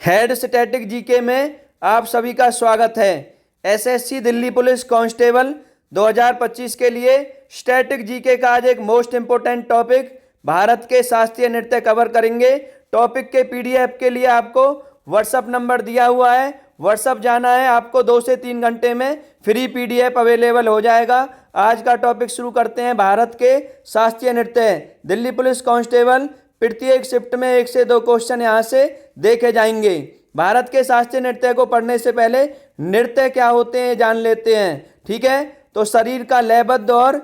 Head static GK में आप सभी का स्वागत है। एसएससी दिल्ली पुलिस कांस्टेबल 2025 के लिए स्टैटिक जीके का आज एक मोस्ट इंपोर्टेंट टॉपिक भारत के शास्त्रीय नृत्य कवर करेंगे। टॉपिक के पीडीएफ के लिए आपको व्हाट्सअप नंबर दिया हुआ है, व्हाट्सअप जाना है। आपको 2 से 3 घंटे में फ्री पीडीएफ अवेलेबल हो जाएगा। आज का टॉपिक शुरू करते हैं। भारत के शास्त्रीय नृत्य दिल्ली पुलिस कांस्टेबल प्रत्येक शिफ्ट में 1 से 2 क्वेश्चन यहाँ से देखे जाएंगे। भारत के शास्त्रीय नृत्य को पढ़ने से पहले नृत्य क्या होते हैं जान लेते हैं, ठीक है। तो शरीर का लयबद्ध और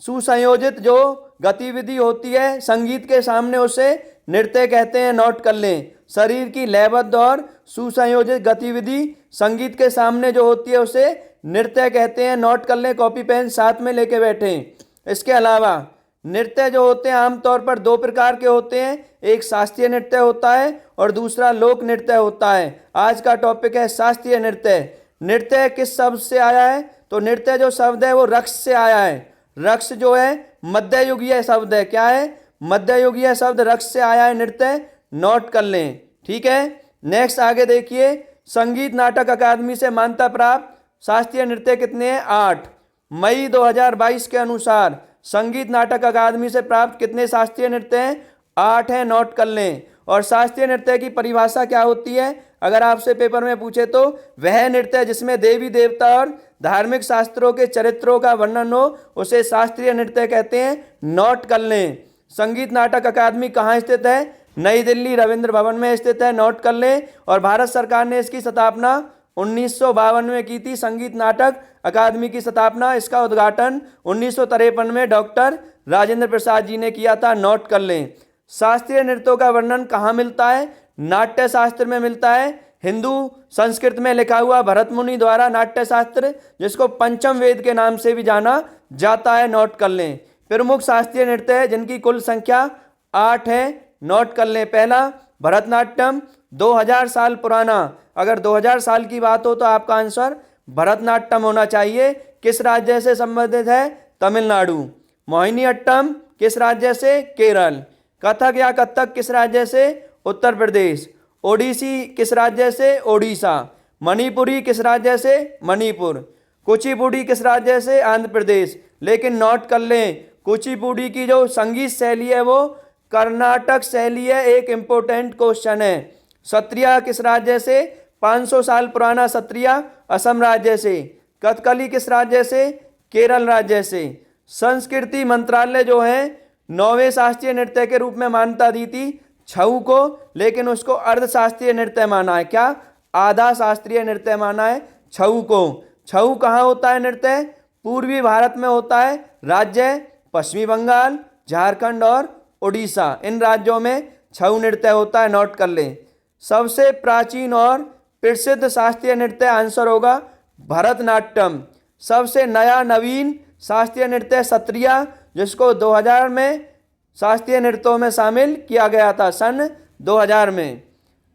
सुसंयोजित जो गतिविधि होती है संगीत के सामने, उसे नृत्य कहते हैं। नोट कर लें, शरीर की लयबद्ध और सुसंयोजित गतिविधि संगीत के सामने जो होती है उसे नृत्य कहते हैं। नोट कर लें, कॉपी पेन साथ में लेके बैठें। इसके अलावा नृत्य जो होते हैं आमतौर पर 2 प्रकार के होते हैं, एक शास्त्रीय नृत्य होता है और दूसरा लोक नृत्य होता है। आज का टॉपिक है शास्त्रीय नृत्य। नृत्य किस शब्द से आया है? तो नृत्य जो शब्द है वो रक्स से आया है। रक्स जो है मध्ययुगीय शब्द है। क्या है? मध्ययुगीय शब्द रक्स से आया है नृत्य। नोट कर लें, ठीक है। नेक्स्ट आगे देखिए, संगीत नाटक अकादमी से मान्यता प्राप्त शास्त्रीय नृत्य कितने हैं? 8। मई 2022 के अनुसार संगीत नाटक अकादमी से प्राप्त कितने शास्त्रीय नृत्य हैं? 8 हैं। नोट कर लें। और शास्त्रीय नृत्य की परिभाषा क्या होती है अगर आपसे पेपर में पूछे तो? वह नृत्य जिसमें देवी देवता और धार्मिक शास्त्रों के चरित्रों का वर्णन हो उसे शास्त्रीय नृत्य कहते हैं। नोट कर लें। संगीत नाटक अकादमी कहाँ स्थित है? नई दिल्ली रविंद्र भवन में स्थित है। नोट कर लें। और भारत सरकार ने इसकी स्थापना 1952 में की थी। संगीत नाटक अकादमी की स्थापना, इसका उद्घाटन 1953 में डॉक्टर राजेंद्र प्रसाद जी ने किया था। नोट कर लें। शास्त्रीय नृत्यों का वर्णन कहाँ मिलता है? नाट्य शास्त्र में मिलता है। हिंदू संस्कृत में लिखा हुआ भरत मुनि द्वारा नाट्य शास्त्र, जिसको पंचम वेद के नाम से भी जाना जाता है। नोट कर लें। प्रमुख शास्त्रीय नृत्य है जिनकी कुल संख्या 8 है। नोट कर लें। पहला भरतनाट्यम, 2000 साल पुराना। अगर 2000 साल की बात हो तो आपका आंसर भरतनाट्यम होना चाहिए। किस राज्य से संबंधित है? तमिलनाडु। मोहिनीअट्टम किस राज्य से? केरल। कथक या कथक किस राज्य से? उत्तर प्रदेश। ओडिसी किस राज्य से? ओडिशा। मणिपुरी किस राज्य से? मणिपुर। कुचिपुड़ी किस राज्य से? आंध्र प्रदेश। लेकिन नोट कर लें, कुचिपुड़ी की जो संगीत शैली है वो कर्नाटक शैली है। एक इंपॉर्टेंट क्वेश्चन है। सत्रिया किस राज्य से? 500 साल पुराना सत्रिया असम राज्य से। कथकली किस राज्य से? केरल राज्य से। संस्कृति मंत्रालय जो है 9वें शास्त्रीय नृत्य के रूप में मान्यता दी थी छऊ को, लेकिन उसको अर्धशास्त्रीय नृत्य माना है। क्या? आधा शास्त्रीय नृत्य माना है छऊ को। छऊ कहाँ होता है नृत्य? पूर्वी भारत में होता है। राज्य पश्चिमी बंगाल, झारखंड और उड़ीसा, इन राज्यों में छऊ नृत्य होता है। नोट कर लें। सबसे प्राचीन और प्रसिद्ध शास्त्रीय नृत्य आंसर होगा भरतनाट्यम। सबसे नया नवीन शास्त्रीय नृत्य सत्रिया, जिसको 2000 में शास्त्रीय नृत्यों में शामिल किया गया था, सन 2000 में।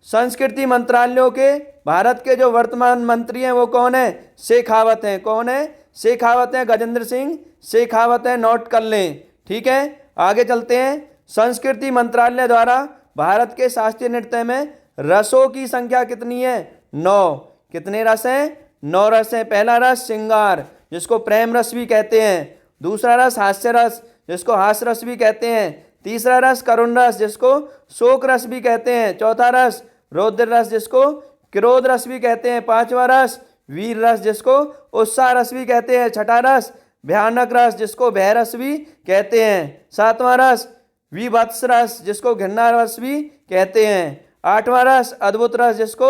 संस्कृति मंत्रालयों के भारत के जो वर्तमान मंत्री हैं वो कौन है? शेखावत हैं। कौन है? शेखावत हैं। गजेंद्र सिंह शेखावत हैं। नोट कर लें, ठीक है। आगे चलते हैं। संस्कृति मंत्रालय द्वारा भारत के शास्त्रीय नृत्य में रसों की संख्या कितनी है? 9। कितने रस हैं? 9 रस हैं। पहला रस श्रृंगार, जिसको प्रेम रस भी कहते हैं। दूसरा रस हास्य रस, जिसको हास्य रस भी कहते हैं। तीसरा रस करुण रस, जिसको शोक रस भी कहते हैं। चौथा रस रौद्र रस, जिसको क्रोध रस भी कहते हैं। पांचवा रस वीर रस, जिसको उत्साह रस भी कहते हैं। छठा रस भयानक रस, जिसको भय रस भी कहते हैं। सातवां रस विभत्स रस, जिसको घृणा रस भी कहते हैं। आठवां रस अद्भुत रस, जिसको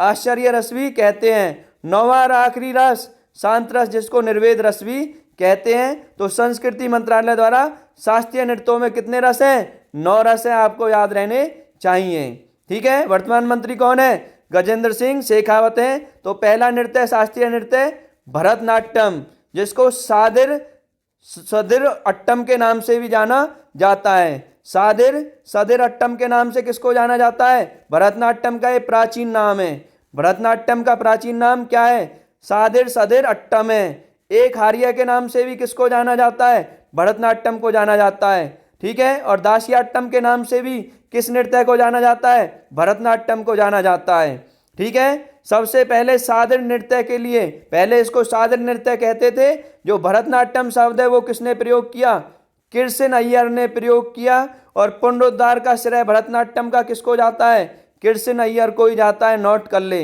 आश्चर्य रस भी कहते हैं। नौवां और आखिरी रस शांत रस, जिसको निर्वेद रस भी कहते हैं। तो संस्कृति मंत्रालय द्वारा शास्त्रीय नृत्यों में कितने रस हैं? 9 रस हैं। आपको याद रहने चाहिए, ठीक है। वर्तमान मंत्री कौन है? गजेंद्र सिंह शेखावत हैं। तो पहला नृत्य शास्त्रीय नृत्य भरतनाट्यम, जिसको सदिर अट्टम के नाम से भी जाना जाता है। सदिर अट्टम के नाम से किसको जाना जाता है? भरतनाट्यम का ये प्राचीन नाम है। भरतनाट्यम का प्राचीन नाम क्या है? सदिर अट्टम है। एक हारिया के नाम से भी किसको जाना जाता है? भरतनाट्यम को जाना जाता है, ठीक है। और दासियाट्टम के नाम से भी किस नृत्य को जाना जाता है? भरतनाट्यम को जाना जाता है। ठीक है। सबसे पहले सादर नृत्य के लिए, पहले इसको सादर नृत्य कहते थे। जो भरतनाट्यम शब्द है वो किसने प्रयोग किया? कृष्ण अय्यर ने प्रयोग किया। और पुनरुद्धार का श्रेय भरतनाट्यम का किसको जाता है? कृष्ण अय्यर को ही जाता है। नोट कर ले।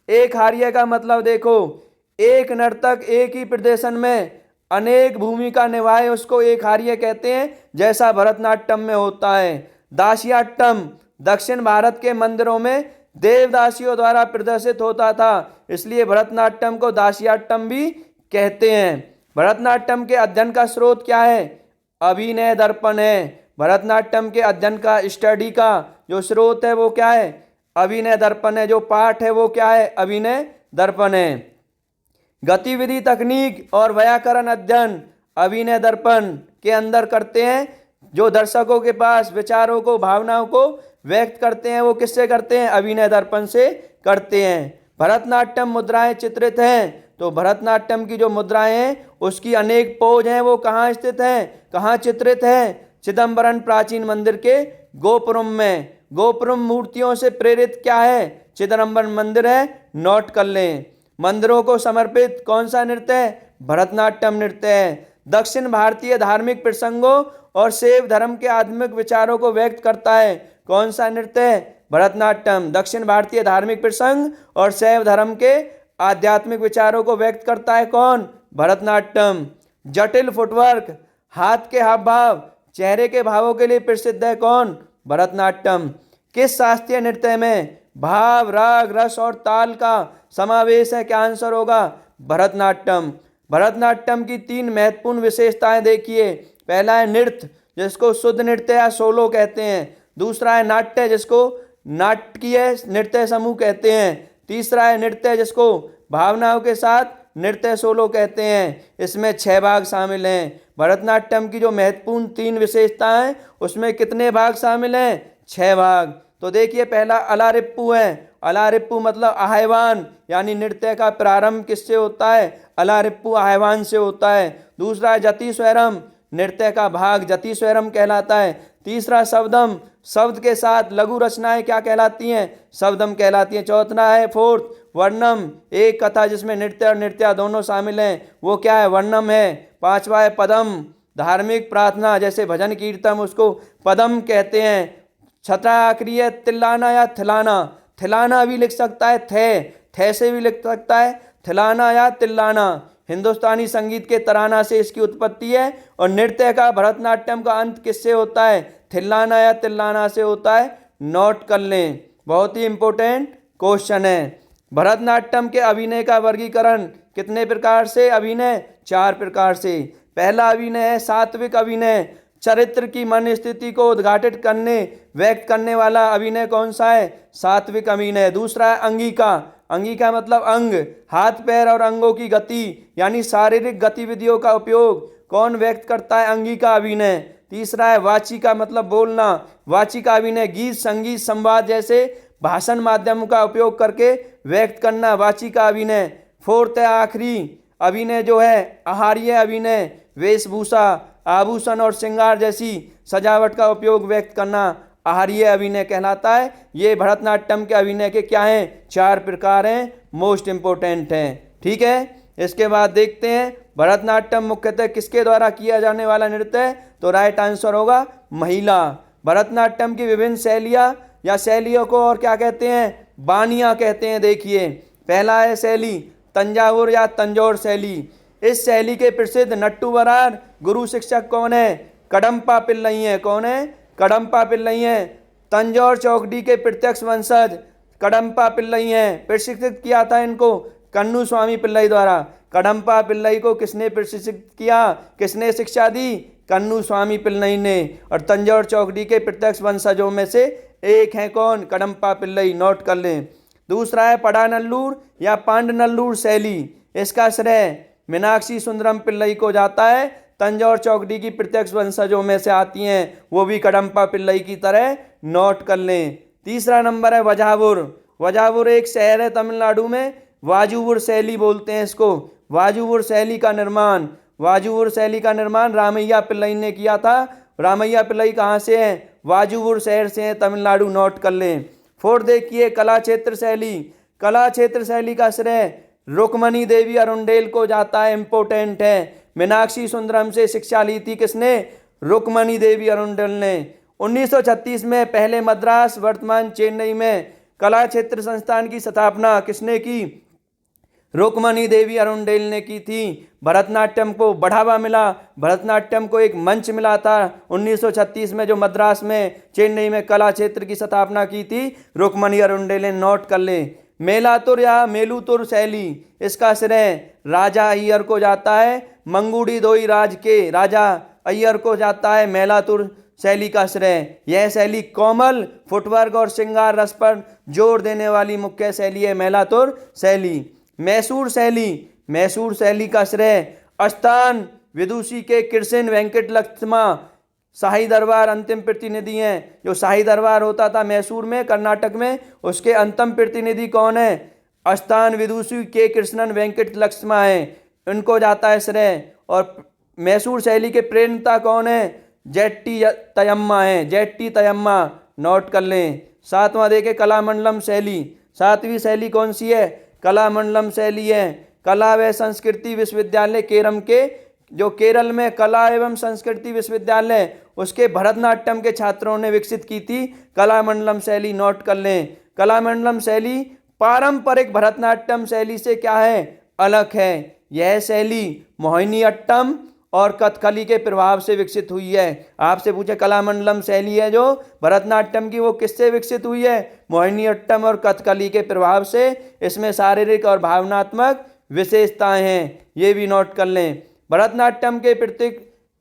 एक हार्य का मतलब देखो, एक नर्तक एक ही प्रदर्शन में अनेक भूमिका निभाए उसको एक हार्य कहते हैं, जैसा भरतनाट्यम में होता है। दासियाट्यम दक्षिण भारत के मंदिरों में देवदासियों द्वारा प्रदर्शित होता था, इसलिए भरतनाट्यम को दासियाट्यम भी कहते हैं। भरतनाट्यम के अध्ययन का स्रोत क्या है? अभिनय दर्पण है। भरतनाट्यम के अध्ययन का, स्टडी का जो स्रोत है वो क्या है? अभिनय दर्पण है। जो पाठ है वो क्या है? अभिनय दर्पण है। गतिविधि, तकनीक और व्याकरण अध्ययन अभिनय दर्पण के अंदर करते हैं। जो दर्शकों के पास विचारों को, भावनाओं को व्यक्त करते हैं वो किससे करते हैं? अभिनय दर्पण से करते हैं। भरतनाट्यम मुद्राएं चित्रित हैं, तो भरतनाट्यम की जो मुद्राएं हैं उसकी अनेक पोज हैं, वो कहाँ स्थित हैं, कहाँ चित्रित हैं? चिदम्बरम प्राचीन मंदिर के गोपुरम में। गोपुरम मूर्तियों से प्रेरित क्या है? चिदम्बरम मंदिर है। नोट कर लें। मंदिरों को समर्पित कौन सा नृत्य है? भरतनाट्यम नृत्य है। दक्षिण भारतीय धार्मिक प्रसंगों और शैव धर्म के आध्यात्मिक विचारों को व्यक्त करता है। कौन सा नृत्य है? भरतनाट्यम। दक्षिण भारतीय धार्मिक प्रसंग और शैव धर्म के आध्यात्मिक विचारों को व्यक्त करता है कौन? भरतनाट्यम। जटिल फुटवर्क, हाथ के हाव भाव, चेहरे के भावों के लिए प्रसिद्ध है कौन? भरतनाट्यम। किस शास्त्रीय नृत्य में भाव, राग, रस और ताल का समावेश है? क्या आंसर होगा? भरतनाट्यम। भरतनाट्यम की 3 महत्वपूर्ण विशेषताएं देखिए। पहला है नृत्य, जिसको शुद्ध नृत्य या सोलो कहते हैं। दूसरा है नाट्य, जिसको नाटकीय नृत्य समूह कहते हैं। तीसरा है नृत्य, जिसको भावनाओं के साथ नृत्य सोलो कहते हैं। इसमें 6 भाग शामिल हैं। भरतनाट्यम की जो महत्वपूर्ण 3 विशेषताएं, उसमें कितने भाग शामिल हैं? 6 भाग। तो देखिए, पहला अलारिप्पू है। अलारिप्पू मतलब आहवान, यानी नृत्य का प्रारंभ किससे होता है? अलारिप्पू आहवान से होता है। दूसरा है जतिस्वरम, नृत्य का भाग जतिस्वरम कहलाता है। तीसरा शब्दम, शब्द के साथ लघु रचनाएं क्या कहलाती हैं? शब्दम कहलाती हैं। चौथा है फोर्थ वर्णम, एक कथा जिसमें नृत्य और नृत्य दोनों शामिल हैं, वो क्या है? वर्णम है। पांचवा है पदम, धार्मिक प्रार्थना जैसे भजन कीर्तन, उसको पदम कहते हैं। छठा आखिरी है तिल्लाना या थिलाना। थिलाना भी लिख सकता है, थे से भी लिख सकता है, थिलाना या तिल्लाना। हिंदुस्तानी संगीत के तराना से इसकी उत्पत्ति है। और नृत्य का, भरतनाट्यम का अंत किससे होता है? थिल्लाना या तिल्लाना से होता है। नोट कर लें, बहुत ही इंपॉर्टेंट क्वेश्चन है। भरतनाट्यम के अभिनय का वर्गीकरण कितने प्रकार से? अभिनय 4 प्रकार से। पहला अभिनय है सात्विक अभिनय, चरित्र की मन स्थिति को उद्घाटित करने, व्यक्त करने वाला अभिनय कौन सा है? सात्विक अभिनय। दूसरा है अंगिका। अंगिका मतलब अंग, हाथ पैर और अंगों की गति, यानी शारीरिक गतिविधियों का उपयोग कौन व्यक्त करता है? अंगिका अभिनय। तीसरा है वाचिका मतलब बोलना। वाचिका अभिनय गीत, संगीत, संवाद जैसे भाषण माध्यम का उपयोग करके व्यक्त करना, वाचिका अभिनय। फोर्थ है आखिरी अभिनय जो है आहार्य अभिनय, वेशभूषा, आभूषण और श्रृंगार जैसी सजावट का उपयोग व्यक्त करना आहार्य अभिनय कहलाता है। ये भरतनाट्यम के अभिनय के क्या हैं? 4 प्रकार हैं, मोस्ट इंपोर्टेंट हैं। ठीक है। इसके बाद देखते हैं भरतनाट्यम मुख्यतः किसके द्वारा किया जाने वाला नृत्य है? तो राइट आंसर होगा महिला। भरतनाट्यम की विभिन्न शैलियाँ या शैलियों को और क्या कहते हैं? बानियाँ कहते हैं। देखिए, पहला है शैली तंजावुर या तंजौर शैली। इस शैली के प्रसिद्ध नट्टू बरार गुरु शिक्षक कौन है? कडम्पा पिल्लई है। कौन है? कडम्पा पिल्लई है। तंजौर चौकड़ी के प्रत्यक्ष वंशज कडम्पा पिल्लई हैं। प्रशिक्षित किया था इनको कन्नू स्वामी पिल्लई द्वारा। कडम्पा पिल्लई को किसने प्रशिक्षित किया? किसने शिक्षा दी? कन्नू स्वामी पिल्लई ने। और तंजौर चौकड़ी के प्रत्यक्ष वंशजों में से एक हैं कौन? कडम्पा पिल्लई। नोट कर लें। दूसरा है पड़ानल्लूर या पांडनल्लूर शैली। इसका श्रेय मीनाक्षी सुंदरम पिल्लई को जाता है। तंजौर चौकड़ी की प्रत्यक्ष वंशजों में से आती हैं, वो भी कडम्पा पिल्लई की तरह। नोट कर लें। तीसरा नंबर है वजावुर। वजावुर एक शहर है तमिलनाडु में। वाजुवुर शैली बोलते हैं इसको। वाजुवुर शैली का निर्माण रामैया पिल्लई ने किया था। रामैया पिल्लई कहाँ से हैं? वाजुपुर शहर से हैं, तमिलनाडु। नोट कर लें। 4 देखिए कला क्षेत्र शैली। कला क्षेत्र शैली का श्रेय रुक्मणी देवी अरुंडेल को जाता है, इंपोर्टेंट है। मीनाक्षी सुंदरम से शिक्षा ली थी किसने? रुक्मणी देवी अरुंडेल ने। 1936 में पहले मद्रास वर्तमान चेन्नई में कला क्षेत्र संस्थान की स्थापना किसने की? रुक्मणी देवी अरुंडेल ने की थी। भरतनाट्यम को बढ़ावा मिला, भरतनाट्यम को एक मंच मिला था 1936 में, जो मद्रास में चेन्नई में कला क्षेत्र की स्थापना की थी रुक्मणी अरुंडेल ने। नोट कर ले। मेलातुर या मेलुतुर शैली, इसका श्रेय राजा अय्यर को जाता है। मंगूड़ी दोई राज के राजा अय्यर को जाता है मेलातुर शैली का श्रेय। यह शैली कोमल फुटवर्क और श्रृंगार रस पर जोर देने वाली मुख्य शैली है मेलातुर शैली। मैसूर शैली, मैसूर शैली का श्रेय अस्थान विदुषी के कृष्ण वेंकट लक्ष्मा शाही दरबार अंतिम प्रतिनिधि हैं। जो शाही दरबार होता था मैसूर में, कर्नाटक में, उसके अंतिम प्रतिनिधि कौन है? अस्थान विदुषी के कृष्णन वेंकट लक्ष्मा है, उनको जाता है श्रेय। और मैसूर शैली के प्रेरणता कौन है? जेट्टी तयम्मा है, जेट्टी तयम्मा। नोट कर लें। 7वां देखे कलामंडलम शैली। 7वीं शैली कौन सी है? कलामंडलम शैली है। कला व संस्कृति विश्वविद्यालय केरम के, जो केरल में कला एवं संस्कृति विश्वविद्यालय, उसके भरतनाट्यम के छात्रों ने विकसित की थी कलामंडलम शैली। नोट कर लें। कलामंडलम शैली पारंपरिक भरतनाट्यम शैली से क्या है? अलग है। यह शैली मोहिनीअट्टम और कथकली के प्रभाव से विकसित हुई है। आपसे पूछे कलामंडलम शैली है जो भरतनाट्यम की, वो किससे विकसित हुई है? मोहिनीअट्टम और कथकली के प्रभाव से। इसमें शारीरिक और भावनात्मक विशेषताएं हैं, ये भी नोट कर लें। भरतनाट्यम के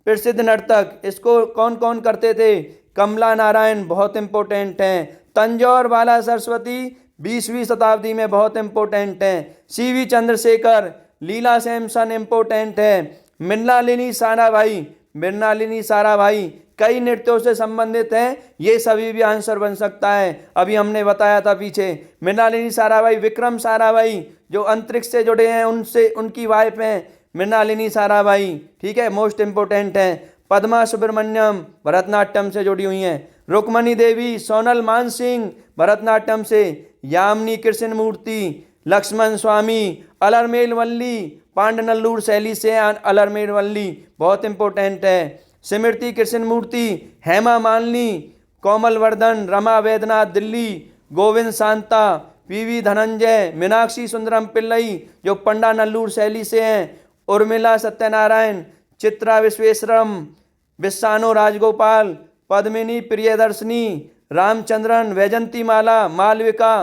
प्रसिद्ध नर्तक, इसको कौन कौन करते थे? कमला नारायण, बहुत इंपॉर्टेंट हैं। तंजौर बाला सरस्वती 20वीं शताब्दी में बहुत इंपॉर्टेंट हैं। सीवी चंद्रशेखर, लीला सैमसन इंपॉर्टेंट है। मृणालिनी साराभाई, मृणालिनी साराभाई कई नृत्यों से संबंधित हैं, ये सभी भी आंसर बन सकता है। अभी हमने बताया था पीछे। मृणालिनी साराभाई, विक्रम साराभाई जो अंतरिक्ष से जुड़े हैं, उनसे उनकी वाइफ हैं मृणालिनी साराभाई, ठीक है, मोस्ट इंपोर्टेंट है। पद्मा सुब्रमण्यम भरतनाट्यम से जुड़ी हुई हैं। रुक्मणी देवी, सोनल मानसिंह भरतनाट्यम से। यामिनी कृष्णमूर्ति, लक्ष्मण स्वामी, अलरमेल वल्ली पांडनल्लूर शैली से। अलरमेल वल्ली बहुत इंपॉर्टेंट है। स्मृति कृष्णमूर्ति, हेमा मालिनी, कोमल वर्धन, रमा वैद्यनाथ दिल्ली, गोविंद शांता, पीवी धनंजय, मीनाक्षी सुंदरम पिल्लई जो पंडानल्लूर शैली से हैं। उर्मिला सत्यनारायण, चित्रा विश्वेश्वरम, विस्सानो राजगोपाल, पद्मिनी प्रियदर्शनी, रामचंद्रन, वैजंतीमाला, मालविका,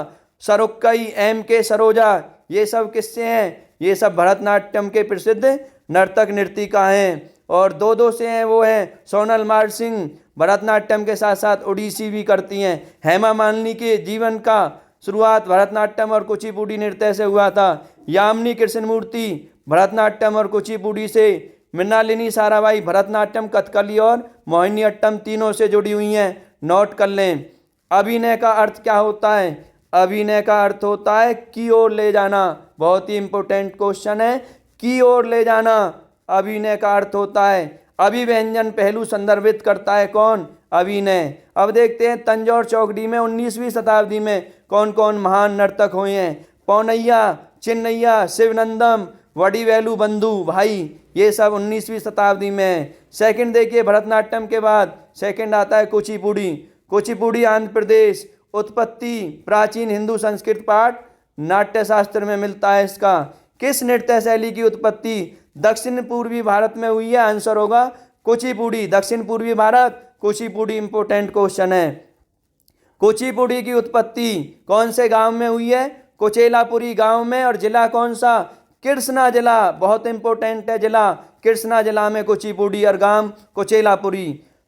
सरुक्कई, M.K. सरोजा, ये सब किससे हैं? ये सब भरतनाट्यम के प्रसिद्ध नर्तक नर्तिका हैं। और दो से हैं, वो हैं सोनल मानसिंह, भरतनाट्यम के साथ साथ ओडिसी भी करती हैं। हेमा मालिनी के जीवन का शुरुआत भरतनाट्यम और कुचिपुड़ी नृत्य से हुआ था। यामिनी कृष्णमूर्ति भरतनाट्यम और कुचिपुड़ी से। मृणालिनी साराभाई भरतनाट्यम, कथकली और मोहिनीअट्टम तीनों से जुड़ी हुई हैं। नोट कर लें। अभिनय का अर्थ क्या होता है? अभिनय का अर्थ होता है की ओर ले जाना। बहुत ही इंपॉर्टेंट क्वेश्चन है, की ओर ले जाना अभिनय का अर्थ होता है। अभिव्यंजन पहलू संदर्भित करता है कौन? अभिनय। अब देखते हैं तंजौर चौकड़ी में 19वीं शताब्दी में कौन कौन महान नर्तक हुए हैं। पौनैया, चिन्नैया, शिवनंदम, वडीवेलु बंधु भाई, ये सब 19वीं शताब्दी में है। सेकंड देखिए भरतनाट्यम के बाद सेकंड आता है कुचिपुड़ी। कुचिपुड़ी आंध्र प्रदेश। उत्पत्ति प्राचीन हिंदू संस्कृत पाठ नाट्यशास्त्र में मिलता है। इसका किस नृत्य शैली की उत्पत्ति दक्षिण पूर्वी भारत में हुई है? आंसर होगा कुचिपुड़ी। दक्षिण पूर्वी भारत, कुचिपुड़ी इंपोर्टेंट क्वेश्चन है। कुचिपुड़ी की उत्पत्ति कौन से गांव में हुई है? कुचेलापुरी गांव में। और जिला कौन सा? कृष्णा जिला, बहुत इंपॉर्टेंट है जिला। कृष्णा जिला में कुचिपुड़ी और गांव कुचेलापुरी।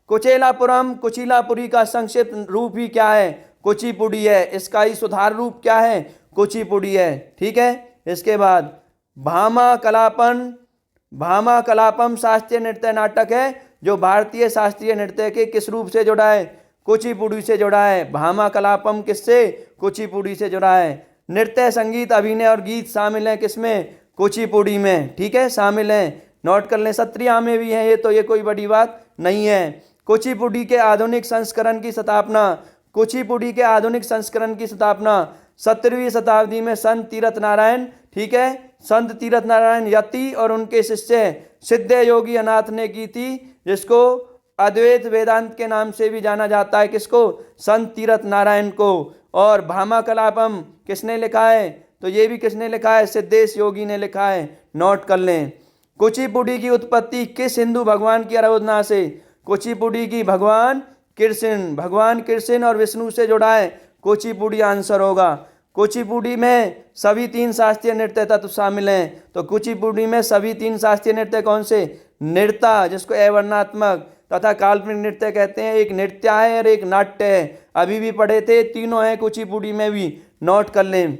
कुचेलापुरम, कुचिलापुरी का संक्षिप्त रूप ही क्या है? कुचिपुड़ी है। इसका ही सुधार रूप क्या है? कुचिपुड़ी है, ठीक है। इसके बाद भामा कलापन, भामा कलापम शास्त्रीय नृत्य नाटक है जो भारतीय शास्त्रीय नृत्य के किस रूप से जुड़ा है? कुचिपुड़ी से जुड़ा है। भामा कलापम किससे? कुचिपुड़ी से जुड़ा है। नृत्य, संगीत, अभिनय और गीत शामिल हैं किसमें? कुचिपुड़ी में, ठीक है, शामिल हैं। नोट कर लें। सत्रिया में भी है ये, तो ये कोई बड़ी बात नहीं है। कुचिपुड़ी के आधुनिक संस्करण की स्थापना। कुचिपुड़ी के आधुनिक संस्करण की स्थापना 17वीं शताब्दी में संत तीरथ नारायण, ठीक है, संत तीरथ नारायण यति और उनके शिष्य सिद्ध योगी अनाथ ने की थी, जिसको अद्वैत वेदांत के नाम से भी जाना जाता है। किसको? संत तीरथ नारायण को। और भामा कलापम किसने लिखा है? तो ये भी किसने लिखा है? सिद्धेश योगी ने लिखा है, नोट कर लें। कुचिपुड़ी की उत्पत्ति किस हिंदू भगवान की आराधना से? कुचिपुड़ी की भगवान कृष्ण और विष्णु से जुड़ा है, कुचिपुड़ी आंसर होगा। कुचिपुड़ी में सभी 3 शास्त्रीय नृत्य तत्व शामिल हैं। तो कुचिपुड़ी में सभी 3 शास्त्रीय नृत्य कौन से? नृत्य, जिसको अवर्णात्मक तथा काल्पनिक नृत्य कहते हैं, एक नृत्य है और एक नाट्य है। अभी भी पढ़े थे, तीनों हैं कुचिपुड़ी में भी, नोट कर लें।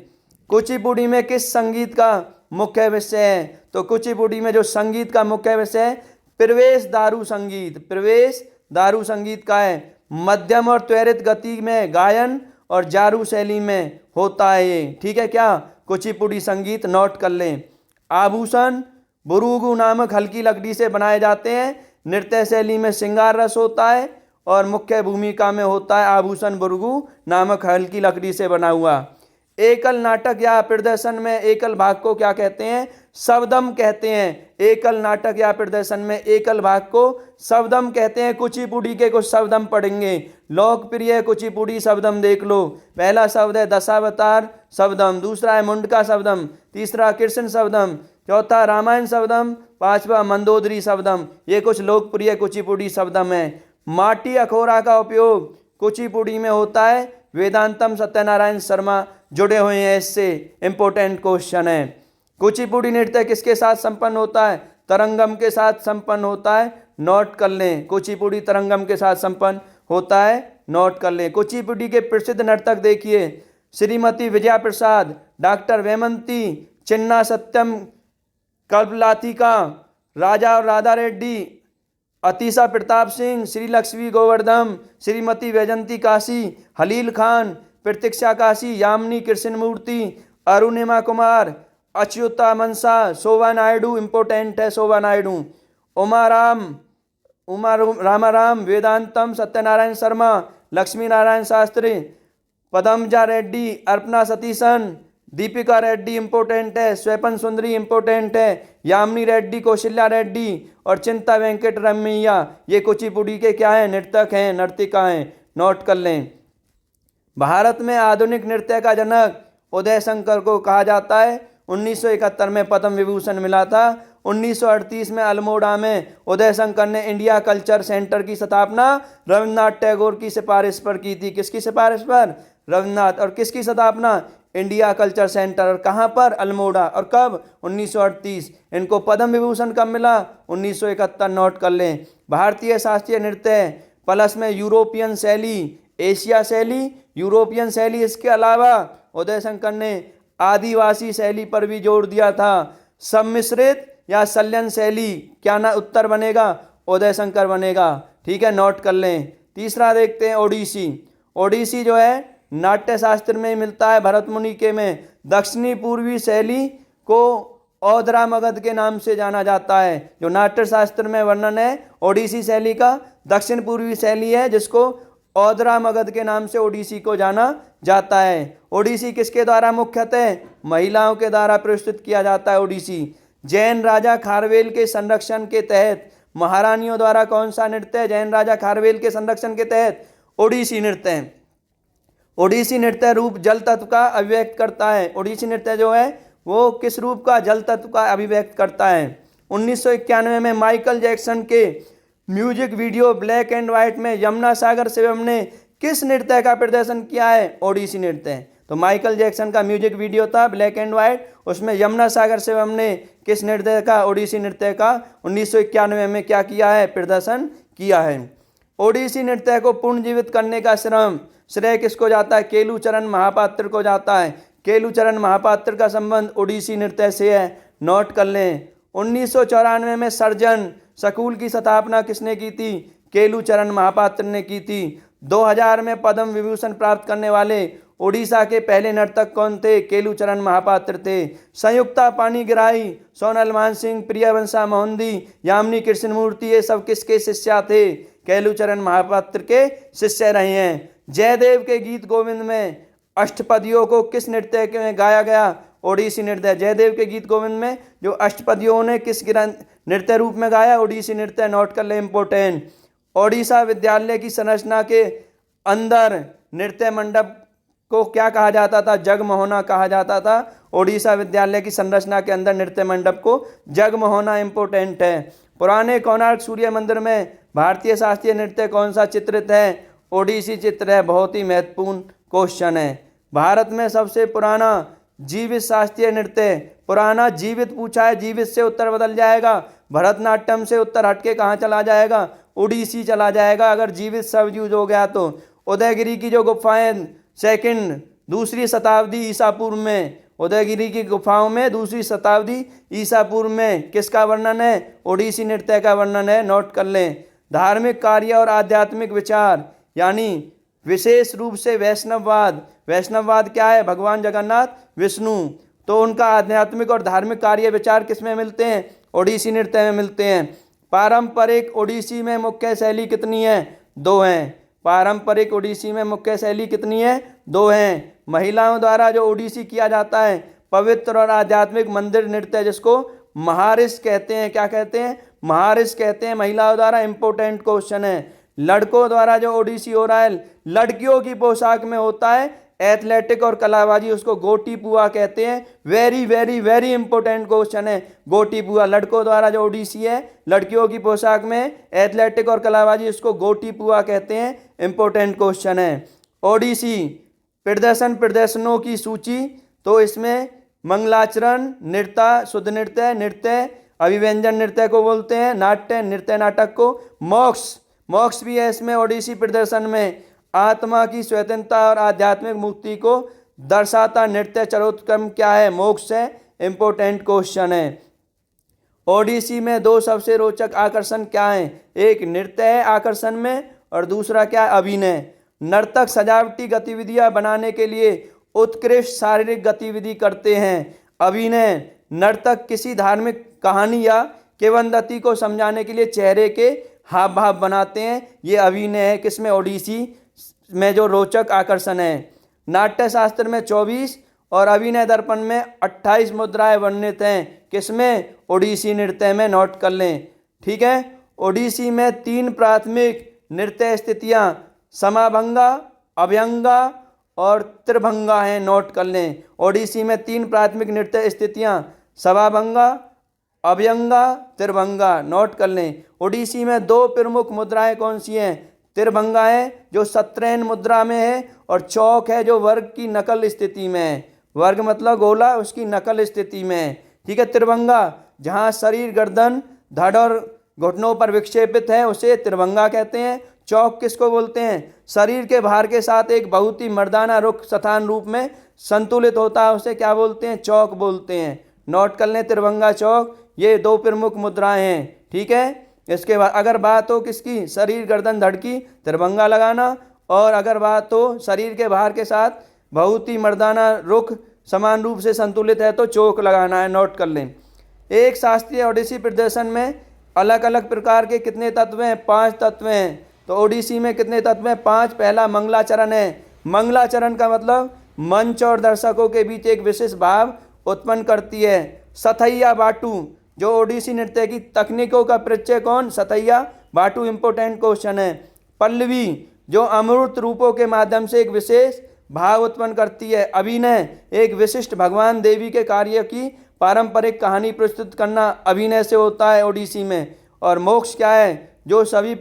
कुचिपुड़ी में किस संगीत का मुख्य विषय है? तो कुचिपुड़ी में जो संगीत का मुख्य विषय है, प्रवेश दारू संगीत का है। मध्यम और त्वरित गति में गायन और जारू शैली में होता है ये, ठीक है क्या? कुचिपुड़ी संगीत, नोट कर लें। आभूषण बुरुगु नामक हल्की लकड़ी से बनाए जाते हैं। नृत्य शैली में श्रृंगार रस होता है और मुख्य भूमिका में होता है आभूषण बुरुगु नामक हल्की लकड़ी से बना हुआ। एकल नाटक या प्रदर्शन में एकल भाग को क्या कहते हैं? शब्दम कहते हैं। एकल नाटक या प्रदर्शन में एकल भाग को शब्दम कहते हैं। कुचिपुड़ी के कुछ शब्दम पढ़ेंगे। लोकप्रिय कुचिपुड़ी शब्दम देख लो। पहला शब्द है दशावतार शब्दम, दूसरा है मुंडका शब्दम, तीसरा कृष्ण शब्दम, चौथा रामायण शब्दम, पांचवा मंदोदरी शब्दम। ये कुछ लोकप्रिय कुचिपुड़ी शब्दम है। माटी अखोरा का उपयोग कुचिपुड़ी में होता है। वेदांतम सत्यनारायण शर्मा जुड़े हुए हैं इससे, इंपॉर्टेंट क्वेश्चन है। कुचिपुड़ी नृत्य किसके साथ संपन्न होता है? तरंगम के साथ संपन्न होता है, नोट कर लें। कुचिपुड़ी तरंगम के साथ संपन्न होता है, नोट कर लें। कुचिपुड़ी के प्रसिद्ध नर्तक देखिए, श्रीमती विजया प्रसाद, डॉक्टर वेमंती चिन्ना सत्यम कल्पलाथिका, राजा और राधा रेड्डी, अतीशा प्रताप सिंह, श्री लक्ष्मी गोवर्धन, श्रीमती वैजंती काशी, हलील खान, प्रतीक्षा काशी, यामिनी कृष्णमूर्ति, अरुणिमा कुमार, अच्युता मनसा, शोभा नायडू, इंपोर्टेंट है शोभा नायडू, उमा रामाराम, वेदांतम सत्यनारायण शर्मा, लक्ष्मी नारायण शास्त्री, पदमजा रेड्डी, अर्पणा सतीशन, दीपिका रेड्डी इंपोर्टेंट है, स्वपन सुंदरी इंपोर्टेंट है, यामिनी रेड्डी, कौशल्या रेड्डी और चिंता वेंकट रमैया। ये कुचिपुड़ी के क्या हैं? नर्तक हैं, नर्तिका हैं, नोट कर लें। भारत में आधुनिक नृत्य का जनक उदय शंकर को कहा जाता है। 1971 में पद्म विभूषण मिला था। 1938 में अल्मोड़ा में उदय शंकर ने इंडिया कल्चर सेंटर की स्थापना रविन्द्रनाथ टैगोर की सिफारिश पर की थी। किसकी सिफारिश पर? रविन्द्रनाथ। और किसकी स्थापना? India culture centre. और कहाँ पर? अल्मोड़ा। और कब? 1938। इनको पद्म विभूषण कब मिला? 1971, नोट कर लें। भारतीय शास्त्रीय नृत्य प्लस में यूरोपियन शैली, एशिया शैली, यूरोपियन शैली, इसके अलावा उदय शंकर ने आदिवासी शैली पर भी जोर दिया था। सम्मिश्रित या शल्यन शैली, क्या ना उत्तर बनेगा? उदय शंकर बनेगा, ठीक है, नोट कर लें। तीसरा देखते हैं ओडिसी। ओडिसी जो है नाट्य शास्त्र में मिलता है, भरत मुनि के में। दक्षिणी पूर्वी शैली को औदरा मगध के नाम से जाना जाता है। जो नाट्य शास्त्र में वर्णन है ओडिसी शैली का, दक्षिण पूर्वी शैली है, जिसको औदरा मगध के नाम से ओडिसी को जाना जाता है। ओडिसी किसके द्वारा मुख्यतः? महिलाओं के द्वारा प्रस्तुत किया जाता है ओडिसी। जैन राजा खारवेल के संरक्षण के तहत महारानियों द्वारा कौन सा नृत्य? जैन राजा खारवेल के संरक्षण के तहत ओडिसी नृत्य। ओडिसी नृत्य रूप जल तत्व का अभिव्यक्त करता है। ओडिसी नृत्य जो है वो किस रूप का? जल तत्व का अभिव्यक्त करता है। 1991 में माइकल जैक्सन के music video black and white में यमुना सागर शिवम ने किस नृत्य का प्रदर्शन किया है? ओडिसी नृत्य। तो माइकल जैक्सन का म्यूजिक वीडियो था ब्लैक एंड व्हाइट, उसमें यमुना सागर शिवम ने किस नृत्य का? ओडिसी नृत्य का 1991 में क्या किया है? प्रदर्शन किया है। ओडिसी नृत्य को पुनर्जीवित करने का श्रेय किसको जाता है? केलुचरण महापात्र को जाता है। केलुचरण महापात्र का संबंध ओडिसी नृत्य से है, नोट कर लें। 1994 में सर्जन स्कूल की स्थापना किसने की थी? केलुचरण महापात्र ने की थी। 2000 में पद्म विभूषण प्राप्त करने वाले ओडिशा के पहले नर्तक कौन थे? केलुचरण महापात्र थे। संयुक्ता पाणिग्राही, सोनल मानसिंह, प्रियवंशा मोहंदी, यामिनी कृष्णमूर्ति, ये सब किसके शिष्या थे? केलुचरण महापात्र के शिष्य रहे हैं। जयदेव के गीत गोविंद में अष्टपदियों को किस नृत्य में गाया गया? ओडिसी नृत्य। जयदेव के गीत गोविंद में जो अष्टपदियों ने किस नृत्य रूप में गाया? ओडिसी नृत्य। नोट कर ले, इम्पोर्टेंट। ओडिशा विद्यालय की संरचना के अंदर नृत्य मंडप को क्या कहा जाता था? जगमोहना कहा जाता था। ओडिशा विद्यालय की संरचना के अंदर नृत्य मंडप को जगमोहना इम्पोर्टेंट है। पुराने कोणार्क सूर्य मंदिर में भारतीय शास्त्रीय नृत्य कौन सा चित्रित है? ओडिसी चित्र है। बहुत ही महत्वपूर्ण क्वेश्चन है। भारत में सबसे पुराना जीवित शास्त्रीय नृत्य, पुराना जीवित पूछा है, जीवित से उत्तर बदल जाएगा। भरतनाट्यम से उत्तर हटके कहाँ चला जाएगा? ओडिसी चला जाएगा अगर जीवित शब्द यूज हो गया तो। उदयगिरी की जो गुफाएं दूसरी शताब्दी ईसा पूर्व में, उदयगिरी की गुफाओं में दूसरी शताब्दी ईसा पूर्व में किसका वर्णन है? ओडिसी नृत्य का वर्णन है। नोट कर लें। धार्मिक कार्य और आध्यात्मिक विचार यानी विशेष रूप से वैष्णववाद। वैष्णववाद क्या है? भगवान जगन्नाथ विष्णु। तो उनका आध्यात्मिक और धार्मिक कार्य विचार किस में मिलते हैं? ओडिसी नृत्य में मिलते हैं। पारंपरिक ओडिसी में मुख्य शैली कितनी है? 2 हैं। पारंपरिक ओडिसी में मुख्य शैली कितनी है? 2 हैं। महिलाओं द्वारा जो ओडिसी किया जाता है पवित्र और आध्यात्मिक मंदिर नृत्य, जिसको महारिस कहते हैं। क्या कहते हैं? महारिस कहते हैं महिलाओं द्वारा। इंपोर्टेंट क्वेश्चन है। लड़कों द्वारा जो ओडिसी हो रहा है लड़कियों की पोशाक में होता है एथलेटिक और कलाबाजी, उसको गोटी पुआ कहते हैं। Very very very important question है गोटी पुआ। लड़कों द्वारा जो ओडिसी है लड़कियों की पोशाक में एथलेटिक और कलाबाजी, उसको गोटी पुआ कहते हैं। इंपॉर्टेंट क्वेश्चन है। ओडिसी प्रदर्शनों की सूची, तो इसमें मंगलाचरण, नृत्य, शुद्ध नृत्य, नृत्य अभिव्यंजन नृत्य को बोलते हैं, नाट्य नृत्य नाटक को, मोक्ष भी है इसमें। ओडिसी प्रदर्शन में आत्मा की स्वतंत्रता और आध्यात्मिक मुक्ति को दर्शाता नृत्य चरोत्क्रम क्या है? मोक्ष है। इंपॉर्टेंट क्वेश्चन है। ओडिसी में 2 सबसे रोचक आकर्षण क्या है? एक नृत्य है आकर्षण में और दूसरा क्या है? अभिनय। नर्तक सजावटी गतिविधियां बनाने के लिए उत्कृष्ट शारीरिक गतिविधि करते हैं। अभिनय, नर्तक किसी धार्मिक कहानी या किंवदंती को समझाने के लिए चेहरे के हाव भाव बनाते हैं। ये अभिनय है। किसमें? ओडिसी में जो रोचक आकर्षण है। नाट्य शास्त्र में 24 और अभिनय दर्पण में 28 मुद्राएं वर्णित हैं। किसमें? ओडिसी नृत्य में। नोट कर लें, ठीक है। ओडिसी में 3 प्राथमिक नृत्य स्थितियां समाभंगा, अभ्यंगा और त्रिभंगा हैं। नोट कर लें। ओडिसी में 3 प्राथमिक नृत्य स्थितियां समाभंगा, अभ्यंगा, त्रिभंगा। नोट कर लें। ओडिसी में 2 प्रमुख मुद्राएं कौन सी हैं? त्रिभंगा है जो शतरंज मुद्रा में है और चौक है जो वर्ग की नकल स्थिति में है। वर्ग मतलब गोला, उसकी नकल स्थिति में है, ठीक है। त्रिभंगा जहाँ शरीर, गर्दन, धड़ और घुटनों पर विक्षेपित है उसे त्रिभंगा कहते हैं। चौक किसको बोलते हैं? शरीर के भार के साथ एक बहुत ही मर्दाना रुख स्थान रूप में संतुलित होता है, उसे क्या बोलते हैं? चौक बोलते हैं। नोट कर लें, त्रिभंगा, चौक, ये 2 प्रमुख मुद्राएं हैं, ठीक है। इसके बाद अगर बात हो किसकी? शरीर, गर्दन, धड़ की, त्रिभंगा लगाना। और अगर बात हो शरीर के भार के साथ बहुत ही मर्दाना रुख समान रूप से संतुलित है तो चौक लगाना है। नोट कर लें। एक शास्त्रीय ओडिसी प्रदर्शन में अलग अलग प्रकार के कितने तत्व हैं? 5 तत्व हैं। तो ओडिसी में कितने तत्व हैं? 5। पहला मंगलाचरण है। मंगलाचरण का मतलब मंच और दर्शकों के बीच एक विशेष भाव उत्पन्न करती है। सथैया बाटू, जो ओडिसी नृत्य की तकनीकों का परिचय कौन? सथैया बाटू। इंपोर्टेंट क्वेश्चन है। पल्लवी, जो अमूर्त रूपों के माध्यम से एक विशेष भाव उत्पन्न करती है। अभिनय, एक विशिष्ट भगवान देवी के कार्य की पारंपरिक कहानी प्रस्तुत करना अभिनय से होता है ओडिसी में। और मोक्ष क्या है? जो सभी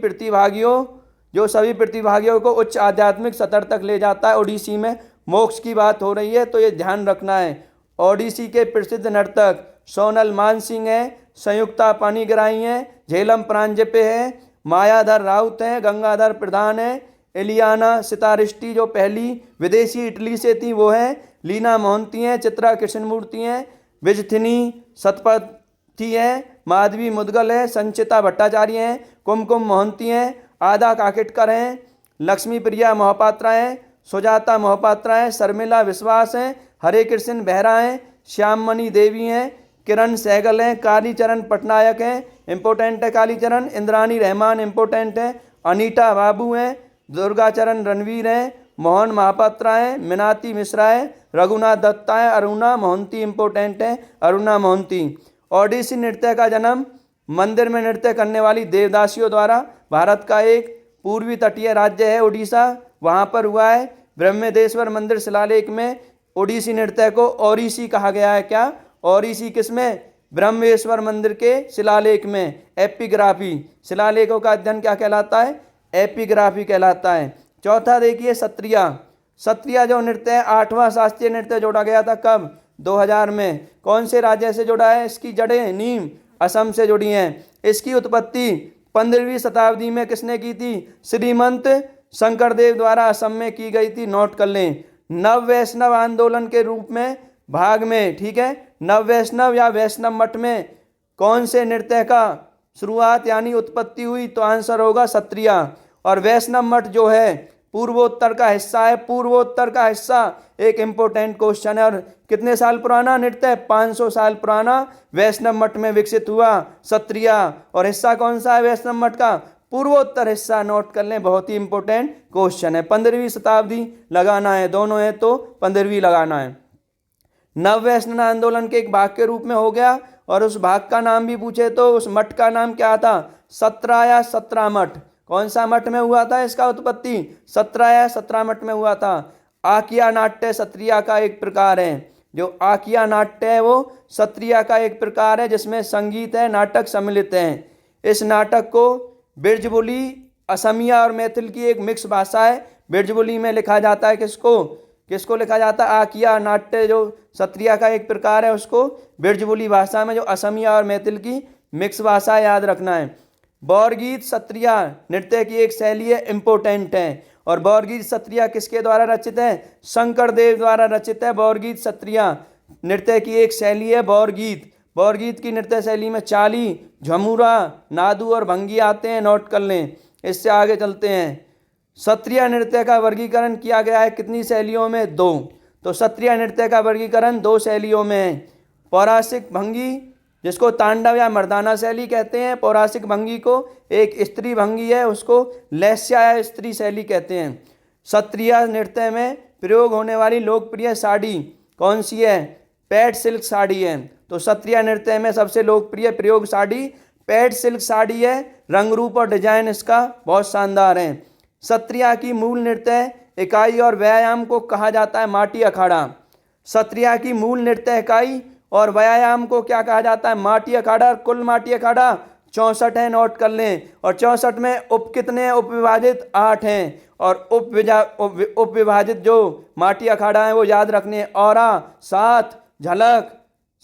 प्रतिभागियों को उच्च आध्यात्मिक स्तर तक ले जाता है। ओडिसी में मोक्ष की बात हो रही है तो ये ध्यान रखना है। ओडिसी के प्रसिद्ध नर्तक सोनल मानसिंह है, संयुक्ता पानीग्राही है, झेलम प्रांजपे है, मायाधर राउत हैं, गंगाधर प्रधान है, एलियाना सितारिष्टी जो पहली विदेशी इटली से थी वो है, लीना मोहंती हैं, चित्रा कृष्णमूर्ति हैं, विजथिनी सतपथी हैं, माधवी मुदगल है, संचिता भट्टाचार्य हैं, कुमकुम मोहंती हैं, आदा काकेटकर हैं, लक्ष्मी प्रिया मोहपात्रा हैं, सुजाता मोहपात्रा हैं, शर्मिला विश्वास हैं, हरे कृष्ण बेहरा हैं, श्याममणि देवी हैं, किरण सहगल हैं, कालीचरण पटनायक हैं, इंपोर्टेंट है कालीचरण, इंद्रानी रहमान इंपोर्टेंट है, अनीता बाबू हैं, दुर्गाचरण रणवीर हैं, मोहन महापात्रा हैं, मीनाती मिश्रा है, रघुनाथ दत्ता है, अरुणा मोहंती इंपोर्टेंट है, अरुणा मोहंती। ओडिसी नृत्य का जन्म मंदिर में नृत्य करने वाली देवदासियों द्वारा, भारत का एक पूर्वी तटीय राज्य है उड़ीसा, वहाँ पर हुआ है। ब्रह्मदेश्वर मंदिर शिलालेख में ओडिसी नृत्य को ओरिसी कहा गया है। क्या? ओरिसी किसमें? ब्रह्मेश्वर मंदिर के शिलालेख में। एपिग्राफी, शिलालेखों का अध्ययन क्या कहलाता है? एपिग्राफी कहलाता है। चौथा देखिए सत्रिया। सत्रिया जो नृत्य है 8वां शास्त्रीय नृत्य जोड़ा गया था कब? 2000 में। कौन से राज्य से जुड़ा है? इसकी जड़ें नीम असम से जुड़ी हैं। इसकी उत्पत्ति 15वीं शताब्दी में किसने की थी? श्रीमंत शंकरदेव द्वारा असम में की गई थी। नोट कर लें। नव वैष्णव आंदोलन के रूप में भाग में, ठीक है, नव वैष्णव या वैष्णव मठ में कौन से नृत्य का शुरुआत यानी उत्पत्ति हुई? तो आंसर होगा सत्रिया। और वैष्णव मठ जो है पूर्वोत्तर का हिस्सा है। पूर्वोत्तर का हिस्सा एक इंपॉर्टेंट क्वेश्चन है। और कितने साल पुराना नृत्य है? 500 साल पुराना वैष्णव मठ में विकसित हुआ सत्रिया। और हिस्सा कौन सा है वैष्णव मठ का? पूर्वोत्तर हिस्सा। नोट कर लें, बहुत ही इंपॉर्टेंट क्वेश्चन है। 15वीं शताब्दी लगाना है, दोनों है तो 15वीं लगाना है। नव वैष्णव आंदोलन के एक भाग के रूप में हो गया। और उस भाग का नाम भी पूछे तो उस मठ का नाम क्या था? सत्रह या सत्रह मठ। कौन सा मठ में हुआ था इसका उत्पत्ति? 17 या 17 मठ में हुआ था। आकिया नाट्य सत्रिया का एक प्रकार है। जो आकिया नाट्य है वो सत्रिया का एक प्रकार है जिसमें संगीत है, नाटक सम्मिलित हैं। इस नाटक को ब्रजबोली, असमिया और मैथिल की एक मिक्स भाषा है। ब्रजबोली में लिखा जाता है किसको लिखा जाता है? आकिया नाट्य जो सत्रिया का एक प्रकार है उसको ब्रजबोली भाषा में, जो असमिया और मैथिल की मिक्स भाषा, याद रखना है। बौरगीत सत्रिया नृत्य की एक शैली है, इंपोर्टेंट है। और बौरगीत सत्रिया किसके द्वारा रचित है? शंकरदेव द्वारा रचित है। बौरगीत सत्रिया नृत्य की एक शैली है बौरगीत। बौरगीत की नृत्य शैली में चाली, झमूरा, नादू और भंगी आते हैं। नोट कर लें। इससे आगे चलते हैं। सत्रिया नृत्य का वर्गीकरण किया गया है कितनी शैलियों में? 2। तो सत्रिया नृत्य का वर्गीकरण 2 शैलियों में है। पौरासिक भंगी जिसको तांडव या मर्दाना शैली कहते हैं। पौरासिक भंगी को एक स्त्री भंगी है, उसको लैस्या या स्त्री शैली कहते हैं। सत्रिया नृत्य में प्रयोग होने वाली लोकप्रिय साड़ी कौन सी है? पैट सिल्क साड़ी है। तो सत्रिया नृत्य में सबसे लोकप्रिय प्रयोग साड़ी पैट सिल्क साड़ी है। रंग रूप और डिजाइन इसका बहुत शानदार है। सत्रिया की मूल नृत्य इकाई और व्यायाम को कहा जाता है? माटी अखाड़ा। सत्रिया की मूल नृत्य इकाई और व्यायाम को क्या कहा जाता है? माटी अखाड़ा। और कुल माटी अखाड़ा 64 है। नोट कर लें। और 64 में उप कितने हैं? उप विभाजित 8 हैं। और उप विभाजित जो माटी अखाड़ा है वो याद रखने। औरा, साथ, झलक,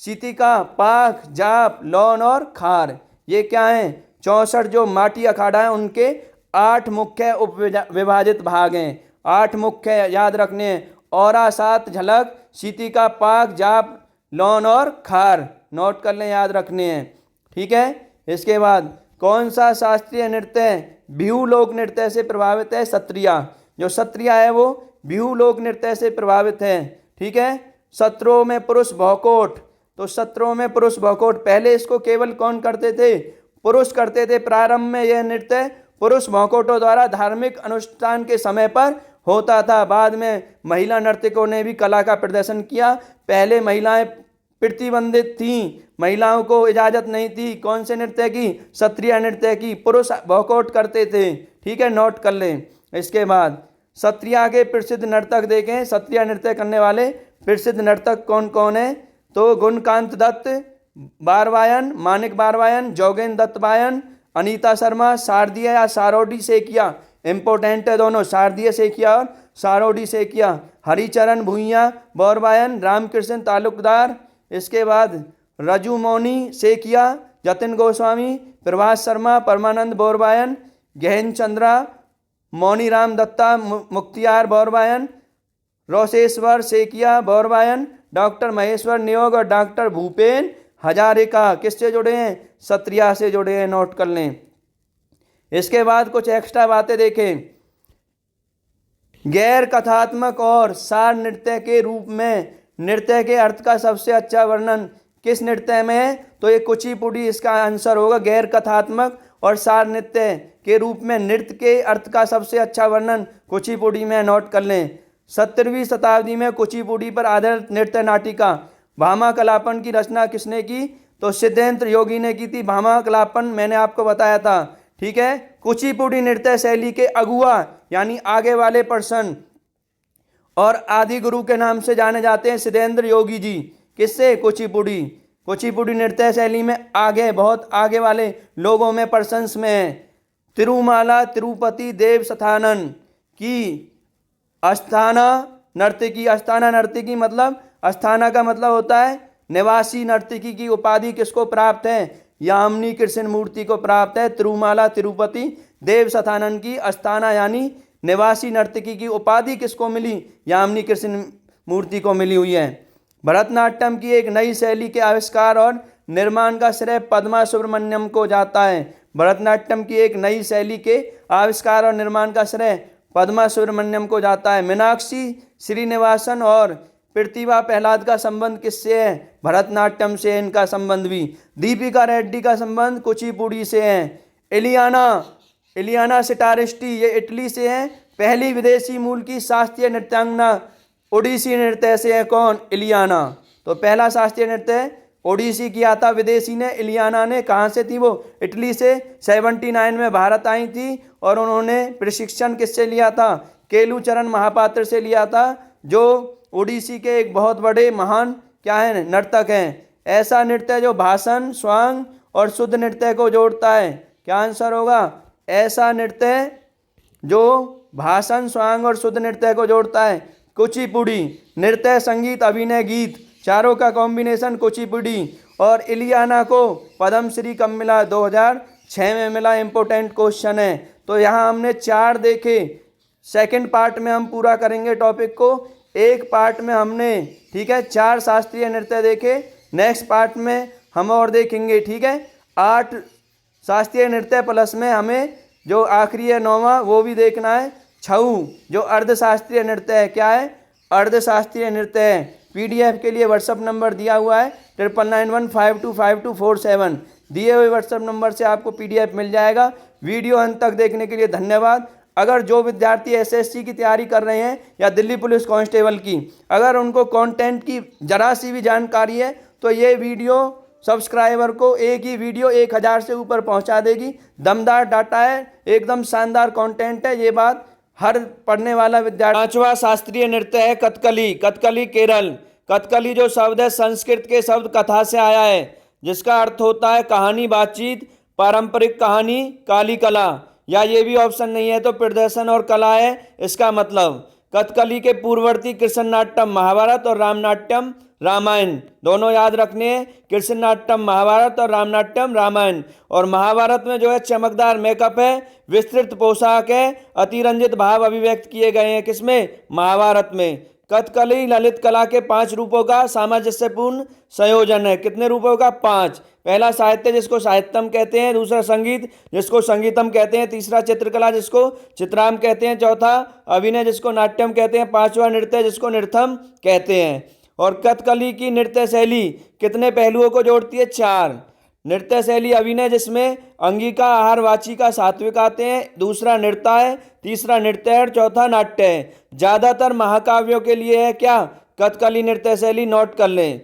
सीतिका, पाख, जाप, लौन और खार, ये क्या है? 64 जो माटी अखाड़ा है उनके 8 मुख्य उप विभाजित भाग हैं। 8 मुख्य याद रखने। औरा, साथ, झलक, सीतिका, पाक, जाप, लौन और खार। नोट कर लें, याद रखने हैं। ठीक है। इसके बाद कौन सा शास्त्रीय नृत्य बिहू लोक नृत्य से प्रभावित है? सत्रिया। जो सत्रिया है वो बिहू लोक नृत्य से प्रभावित है। ठीक है। सत्रों में पुरुष भौकोट। तो सत्रों में पुरुष भौकोट, पहले इसको केवल कौन करते थे? पुरुष करते थे। प्रारंभ में यह नृत्य पुरुष भौकोटों द्वारा धार्मिक अनुष्ठान के समय पर होता था। बाद में महिला नर्तकों ने भी कला का प्रदर्शन किया। पहले महिलाएं प्रतिबंधित थीं, महिलाओं को इजाजत नहीं थी कौन से नृत्य की? सत्रिया नृत्य की। पुरुष भौकोट करते थे। ठीक है, नोट कर लें। इसके बाद सत्रिया के प्रसिद्ध नर्तक देखें। सत्रिया नृत्य करने वाले प्रसिद्ध नर्तक कौन कौन है? तो गुणकांत दत्त बारवायन, मानिक बारवायन, जोगेंद्र दत्त बायन, अनीता शर्मा, शारदीय या सारोडी सेकिया। इंपोर्टेंट है दोनों, शारदीय सेकिया और सारोडी सेकिया। हरिचरण भूइया बौरवायन, रामकृष्ण तालुकदार। इसके बाद रजू मौनी सेकिया, जतिन गोस्वामी, प्रभास शर्मा, परमानंद बौरवायन, गहन चंद्रा, मौनी राम दत्ता, मुख्तियार बौरवायन, रोशेश्वर सेकिया बौरवायन, डॉक्टर महेश्वर नियोग और डॉक्टर भूपेन हजारिका किससे जुड़े हैं? सत्रिया से जुड़े हैं। नोट कर लें। इसके बाद कुछ एक्स्ट्रा बातें देखें। गैर कथात्मक और सार नृत्य के रूप में नृत्य के अर्थ का सबसे अच्छा वर्णन किस नृत्य में है? तो ये कुचिपुड़ी इसका आंसर होगा। गैर कथात्मक और सार नृत्य के रूप में नृत्य के अर्थ का सबसे अच्छा वर्णन कुचिपुड़ी में। नोट कर लें। 17वीं शताब्दी में कुचिपुड़ी पर आधारित नृत्य नाटिका भामा कलापन की रचना किसने की? तो सिद्धेंद्र योगी ने की थी। भामा कलापन मैंने आपको बताया था। ठीक है। कुचिपुड़ी नृत्य शैली के अगुआ यानी आगे वाले पर्सन और आदि गुरु के नाम से जाने जाते हैं सिद्धेंद्र योगी जी। किससे? कुचिपुड़ी नृत्य शैली में आगे, बहुत आगे वाले लोगों में, पर्सन्स में है। तिरुमाला तिरुपति देवस्थानन की अस्थाना नर्तकी मतलब, अस्थाना का मतलब होता है निवासी नर्तकी की उपाधि किसको प्राप्त है? यामिनी कृष्ण मूर्ति को प्राप्त है। तिरुमाला तिरुपति देवस्थानन की अस्थाना यानी निवासी नर्तकी की उपाधि किसको मिली? यामिनी कृष्ण मूर्ति को मिली हुई है। भरतनाट्यम की एक नई शैली के आविष्कार और निर्माण का श्रेय पद्मा सुब्रमण्यम को जाता है। भरतनाट्यम की एक नई शैली के आविष्कार और निर्माण का श्रेय पद्मा सुब्रमण्यम को जाता है। मीनाक्षी श्रीनिवासन और प्रतिभा प्रहलाद का संबंध किससे है? भरतनाट्यम से इनका संबंध भी। दीपिका रेड्डी का संबंध कुचिपुड़ी से है। इलियाना सिटारिस्टी ये इटली से है। पहली विदेशी मूल की शास्त्रीय नृत्यांगना ओडिसी नृत्य से है। कौन? इलियाना। तो पहला शास्त्रीय नृत्य ओडिसी किया था विदेशी ने। इलियाना ने कहाँ से थी? वो इटली से 79 में भारत आई थी और उन्होंने प्रशिक्षण किससे लिया था? केलुचरण महापात्र से लिया था, जो ओडिसी के एक बहुत बड़े महान क्या है? नर्तक हैं। ऐसा नृत्य जो भाषण, स्वांग और शुद्ध नृत्य को जोड़ता है। क्या आंसर होगा? ऐसा नृत्य जो भाषण, स्वांग और शुद्ध नृत्य को जोड़ता है कुचिपुड़ी। नृत्य, संगीत, अभिनय, गीत चारों का कॉम्बिनेशन कुचिपुड़ी। और इलियाना को पद्मश्री कब मिला? 2006 में मिला। इंपॉर्टेंट क्वेश्चन है। तो यहाँ हमने 4 देखे। सेकंड पार्ट में हम पूरा करेंगे टॉपिक को। एक पार्ट में हमने, ठीक है, 4 शास्त्रीय नृत्य देखे। नेक्स्ट पार्ट में हम और देखेंगे, ठीक है, 8 शास्त्रीय नृत्य प्लस में हमें जो आखिरी है 9वां वो भी देखना है, छऊ, जो अर्धशास्त्रीय नृत्य है। क्या है? अर्धशास्त्रीय नृत्य है। पीडीएफ के लिए व्हाट्सअप नंबर दिया हुआ है 9991525247। दिए हुए व्हाट्सअप नंबर से आपको पीडीएफ मिल जाएगा। वीडियो अंत तक देखने के लिए धन्यवाद। अगर जो विद्यार्थी एसएससी की तैयारी कर रहे हैं या दिल्ली पुलिस कांस्टेबल की, अगर उनको कंटेंट की जरा सी भी जानकारी है तो ये वीडियो सब्सक्राइबर को एक ही वीडियो 1000 से ऊपर पहुंचा देगी। दमदार डाटा है, एकदम शानदार कंटेंट है। ये बात हर पढ़ने वाला विद्यार्थी। 5वां शास्त्रीय नृत्य है कथकली। कथकली केरल। कथकली जो शब्द है संस्कृत के शब्द कथा से आया है, जिसका अर्थ होता है कहानी, बातचीत, पारंपरिक कहानी, काली कला, या ये भी ऑप्शन नहीं है तो प्रदर्शन और कला है इसका मतलब। कथकली के पूर्ववर्ती कृष्ण नाट्यम महाभारत और रामनाट्यम रामायण, दोनों याद रखने हैं। कृष्ण नाट्यम महाभारत और रामनाट्यम रामायण। और महाभारत में जो है चमकदार मेकअप है, विस्तृत पोशाक है, अतिरंजित भाव अभिव्यक्त किए गए हैं। किसमें? महाभारत में। कथकली ललित कला के 5 रूपों का सामंजस्यपूर्ण संयोजन है। कितने रूपों का? 5। पहला साहित्य जिसको साहित्यम कहते हैं, दूसरा संगीत जिसको संगीतम कहते हैं, तीसरा चित्रकला जिसको चित्राम कहते हैं, चौथा अभिनय जिसको नाट्यम कहते हैं, 5वां नृत्य जिसको नृत्यम कहते हैं। और कथकली की नृत्य शैली कितने पहलुओं को जोड़ती है? 4। नृत्य शैली अभिनय जिसमें अंगिका, आहार, वाचिका, सात्विक आते हैं, दूसरा नृत्य है, तीसरा नृत्य है और चौथा नाट्य है। ज्यादातर महाकाव्यों के लिए है क्या? कथकली नृत्य शैली। नोट कर लें।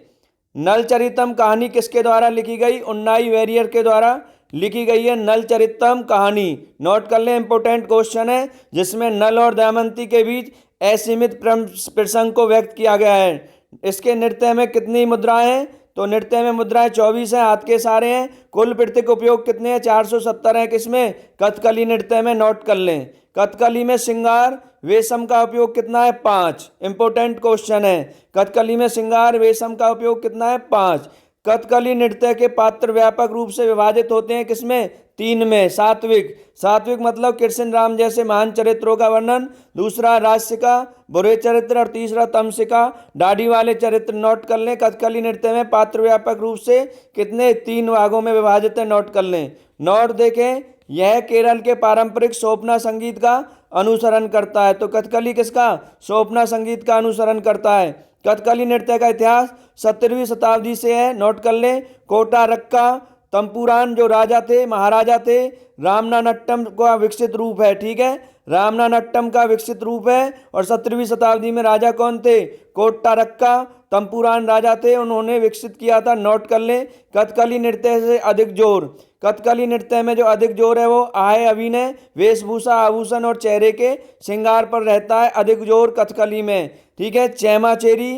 नल चरितम कहानी किसके द्वारा लिखी गई? उन्नाई वेरियर के द्वारा लिखी गई है नल चरितम कहानी। नोट कर लें, इंपोर्टेंट क्वेश्चन है, जिसमें नल और दमयंती के बीच असीमित प्रसंग को व्यक्त किया गया है। इसके नृत्य में कितनी मुद्राएं हैं? तो नृत्य में मुद्राएं 24 हैं, हाथ के सारे हैं। कुल प्रतीक उपयोग कितने हैं? 470 हैं। किसमें? कथकली नृत्य में। नोट कर लें। कथकली में श्रृंगार वेशम का उपयोग कितना है? 5। इंपोर्टेंट क्वेश्चन है। कथकली में श्रृंगार वेशम का उपयोग कितना है? 5। कथकली नृत्य के पात्र व्यापक रूप से विभाजित होते हैं। किसमें? 3 में। सात्विक। सात्विक मतलब कृष्ण राम जैसे महान चरित्रों का वर्णन, दूसरा राजसिका बुरे चरित्र और तीसरा तमसिका दाढ़ी वाले चरित्र। नोट कर लें। कथकली नृत्य में पात्र व्यापक रूप से कितने? 3 भागों में विभाजित है। नोट कर लें। नोट देखें, यह केरल के पारंपरिक सोपना संगीत का अनुसरण करता है। तो कथकली किसका? सोपना संगीत का अनुसरण करता है। कथकली नृत्य का इतिहास 17वीं शताब्दी से है। नोट कर लें। कोटा, रक्का, तंपुरान जो राजा थे, महाराजा थे, रामनानट्टम का विकसित रूप है। ठीक है, रामनानट्टम का विकसित रूप है। और 17वीं शताब्दी में राजा कौन थे? कोट्टारक्का तंपुरान राजा थे, उन्होंने विकसित किया था। नोट कर लें। कथकली नृत्य से अधिक जोर, कथकली नृत्य में जो अधिक जोर है वो आय, अभिनय, वेशभूषा, आभूषण और चेहरे के श्रृंगार पर रहता है अधिक जोर कथकली में। ठीक है, चेमाचेरी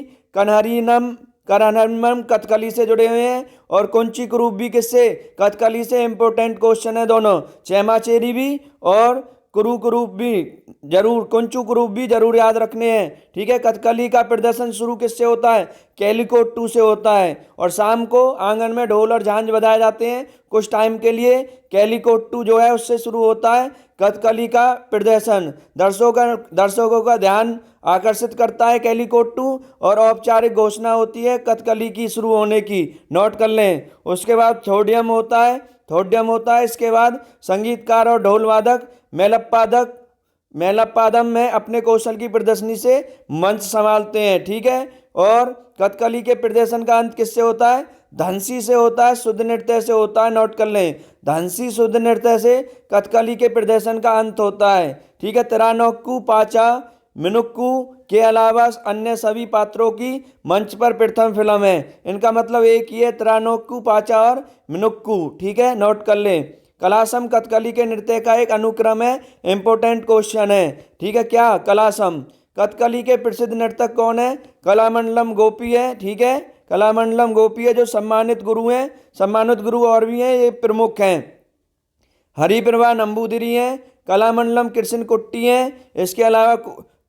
करहनम कथकली से जुड़े हुए हैं। और कुंची कुरूप भी किससे? कथकली से। इंपोर्टेंट क्वेश्चन है दोनों, चेमाचेरी भी और कुरूप भी जरूर, कुंचू कुरूप भी जरूर याद रखने हैं। ठीक है, कथकली का प्रदर्शन शुरू किससे होता है? कैलिकोट्टू से होता है। और शाम को आंगन में ढोल और झांझ बजाए जाते हैं कुछ टाइम के लिए। कैलिकोट्टू जो है उससे शुरू होता है कथकली का प्रदर्शन। दर्शकों का ध्यान आकर्षित करता है कैलिकोट्टू, और औपचारिक घोषणा होती है कथकली की शुरू होने की। नोट कर लें। उसके बाद थोडियम होता है। इसके बाद संगीतकार और ढोल वादक मेलप्पादम में अपने कौशल की प्रदर्शनी से मंच संभालते हैं। ठीक है, और कथकली के प्रदर्शन का अंत किससे होता है? धनसी से होता है, शुद्ध नृत्य से होता है। नोट कर लें, धनसी शुद्ध नृत्य से कथकली के प्रदर्शन का अंत होता है। ठीक है, तिरानोक्कू, पाचा, मिनुक्कू के अलावा अन्य सभी पात्रों की मंच पर प्रथम फिल्म है। इनका मतलब एक ही है, तिरानोक्कू, पाचा और मिनुक्कू। ठीक है, नोट कर लें। कलासम कथकली के नृत्य का एक अनुक्रम है। इंपोर्टेंट क्वेश्चन है। ठीक है, क्या? कलासम। कथकली के प्रसिद्ध नर्तक कौन है? कलामंडलम गोपी है। ठीक है, कलामंडलम गोपी है जो सम्मानित गुरु हैं। सम्मानित गुरु और भी हैं, ये प्रमुख हैं। हरिप्रभा नंबूदिरी हैं। कलामंडलम कृष्ण कुट्टी हैं। इसके अलावा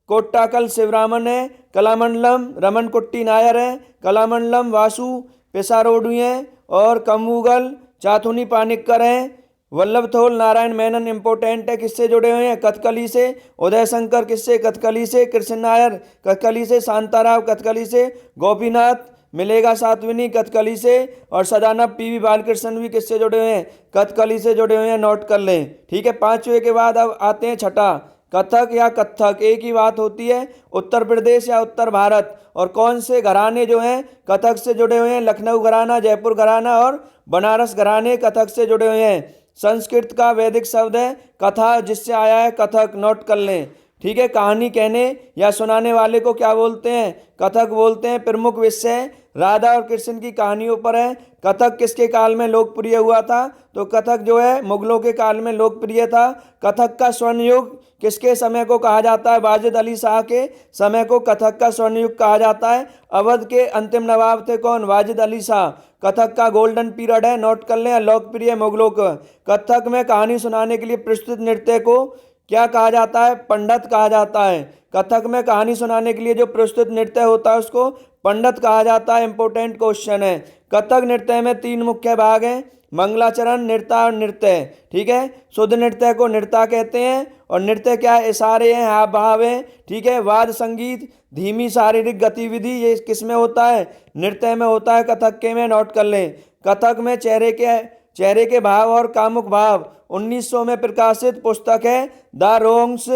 कोट्टाकल शिवरामन है। कलामंडलम रमन कुट्टी नायर है। कलामंडलम वासु पेसारोडू हैं। और कम्बुगल चाथुनी पानिक्कर हैं। वल्लभथोल नारायण मेनन इंपोर्टेंट है, किससे जुड़े हुए हैं? कथकली से। उदय शंकर किससे? कथकली से। कृष्ण नायर कथकली से। शांताराव कथकली से। गोपीनाथ मिलेगा सातविनी कथकली से। और सदानंद पीवी बालकृष्ण भी किससे जुड़े हुए हैं? कथकली से जुड़े हुए हैं। नोट कर लें। ठीक है, पांचवे के बाद अब आते हैं छठा, कथक या कत्थक। एक ही बात होती है, उत्तर प्रदेश या उत्तर भारत। और कौन से घराने जो हैं कथक से जुड़े हुए हैं? लखनऊ घराना, जयपुर घराना और बनारस घराने कथक से जुड़े हुए हैं। संस्कृत का वैदिक शब्द है कथा, जिससे आया है कथक। नोट कर लें। ठीक है, कहानी कहने या सुनाने वाले को क्या बोलते हैं? कथक बोलते हैं। प्रमुख विषय राधा और कृष्ण की कहानियों पर है। कथक किसके काल में लोकप्रिय हुआ था? तो कथक जो है मुगलों के काल में लोकप्रिय था। कथक का स्वर्ण युग किसके समय को कहा जाता है? वाजिद अली शाह के समय को कथक का स्वर्ण युग कहा जाता है। अवध के अंतिम नवाब थे कौन? वाजिद अली शाह। कथक का गोल्डन पीरियड है। नोट कर लें। लोकप्रिय मुगलों का। कथक में कहानी सुनाने के लिए प्रस्तुत नृत्य को क्या कहा जाता है? पंडित कहा जाता है। कथक में कहानी सुनाने के लिए जो प्रस्तुत नृत्य होता है उसको पंडित कहा जाता है। इंपोर्टेंट क्वेश्चन है। कथक नृत्य में 3 मुख्य भाग हैं, मंगलाचरण, नृत्य और नृत्य। ठीक है, शुद्ध नृत्य को नृत्य कहते हैं। और नृत्य क्या है? इशारे हैं, हाव भाव हैं। ठीक है, वाद्य संगीत, धीमी शारीरिक गतिविधि, ये किस में होता है? नृत्य में होता है, कथक के में। नोट कर लें। कथक में चेहरे के भाव और कामुक भाव 1900 में प्रकाशित पुस्तक है the wrongs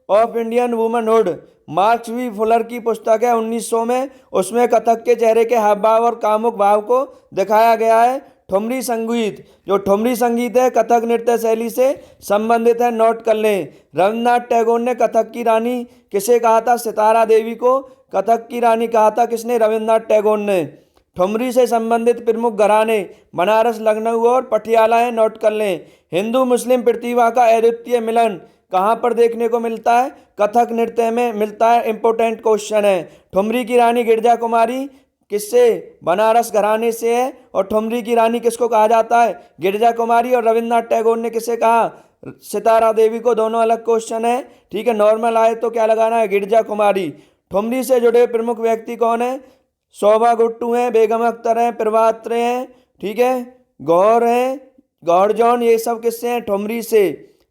of Indian womanhood. Marks V Fuller की पुस्तक है 1900 में। उसमें कथक के चेहरे के हाव भाव और कामुक भाव को दिखाया गया है। ठुमरी संगीत, जो ठुमरी संगीत है कथक नृत्य शैली से संबंधित है। नोट कर लें। रविन्द्रनाथ टैगोर ने कथक की रानी किसे कहा था? सितारा देवी को कथक की रानी कहा था। किसने? रविन्द्रनाथ टैगोर ने। ठुमरी से संबंधित प्रमुख घराने बनारस, लखनऊ और पटियाला है। नोट कर लें। हिंदू मुस्लिम प्रतिभा का अद्वितीय मिलन कहाँ पर देखने को मिलता है? कथक नृत्य में मिलता है। इंपोर्टेंट क्वेश्चन है। ठुमरी की रानी गिरजा कुमारी किससे? बनारस घराने से है। और ठुमरी की रानी किसको कहा जाता है? गिरजा कुमारी। और रविन्द्रनाथ टैगोर ने किसे कहा? सितारा देवी को। दोनों अलग क्वेश्चन है। ठीक है, नॉर्मल आए तो क्या लगाना है? गिरजा कुमारी। ठुमरी से जुड़े प्रमुख व्यक्ति कौन है? शोभा गुट्टू हैं, बेगम अख्तर हैं, प्रभात हैं। ठीक है, गौर हैं, गौर जॉन, ये सब किससे हैं? ठुमरी से।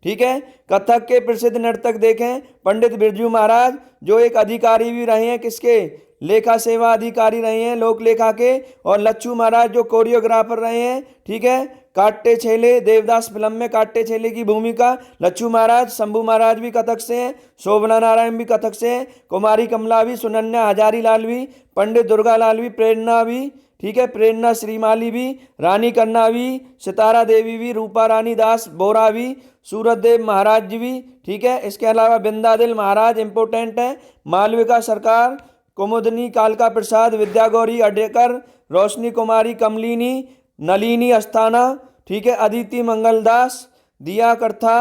ठीक है, कथक के प्रसिद्ध नर्तक देखें, पंडित बिरजू महाराज जो एक अधिकारी भी रहे हैं, किसके? लेखा सेवा अधिकारी रहे हैं लोक लेखा के। और लच्छू महाराज जो कोरियोग्राफर रहे हैं। ठीक है, काट्टे छेले, देवदास फिल्म में काट्टे छेले की भूमिका। लच्छू महाराज, शंभू महाराज भी कथक से हैं, शोभना नारायण भी कथक से हैं, कुमारी कमला भी, सुनन्या हजारी लाल भी, पंडित दुर्गा लाल भी, प्रेरणा भी, ठीक है, प्रेरणा श्रीमाली भी, रानी कन्ना भी, सितारा देवी भी, रूपा रानी दास बोरा भी, सूरत देव महाराज जी भी, ठीक है। इसके अलावा बिंदादिल महाराज इंपोर्टेंट है, मालविका सरकार, कुमुदनी कालका प्रसाद, विद्या गौरी अडेकर, रोशनी कुमारी कमलिनी, नलिनी अस्थाना, ठीक है, अदिति मंगलदास, दिया करथा,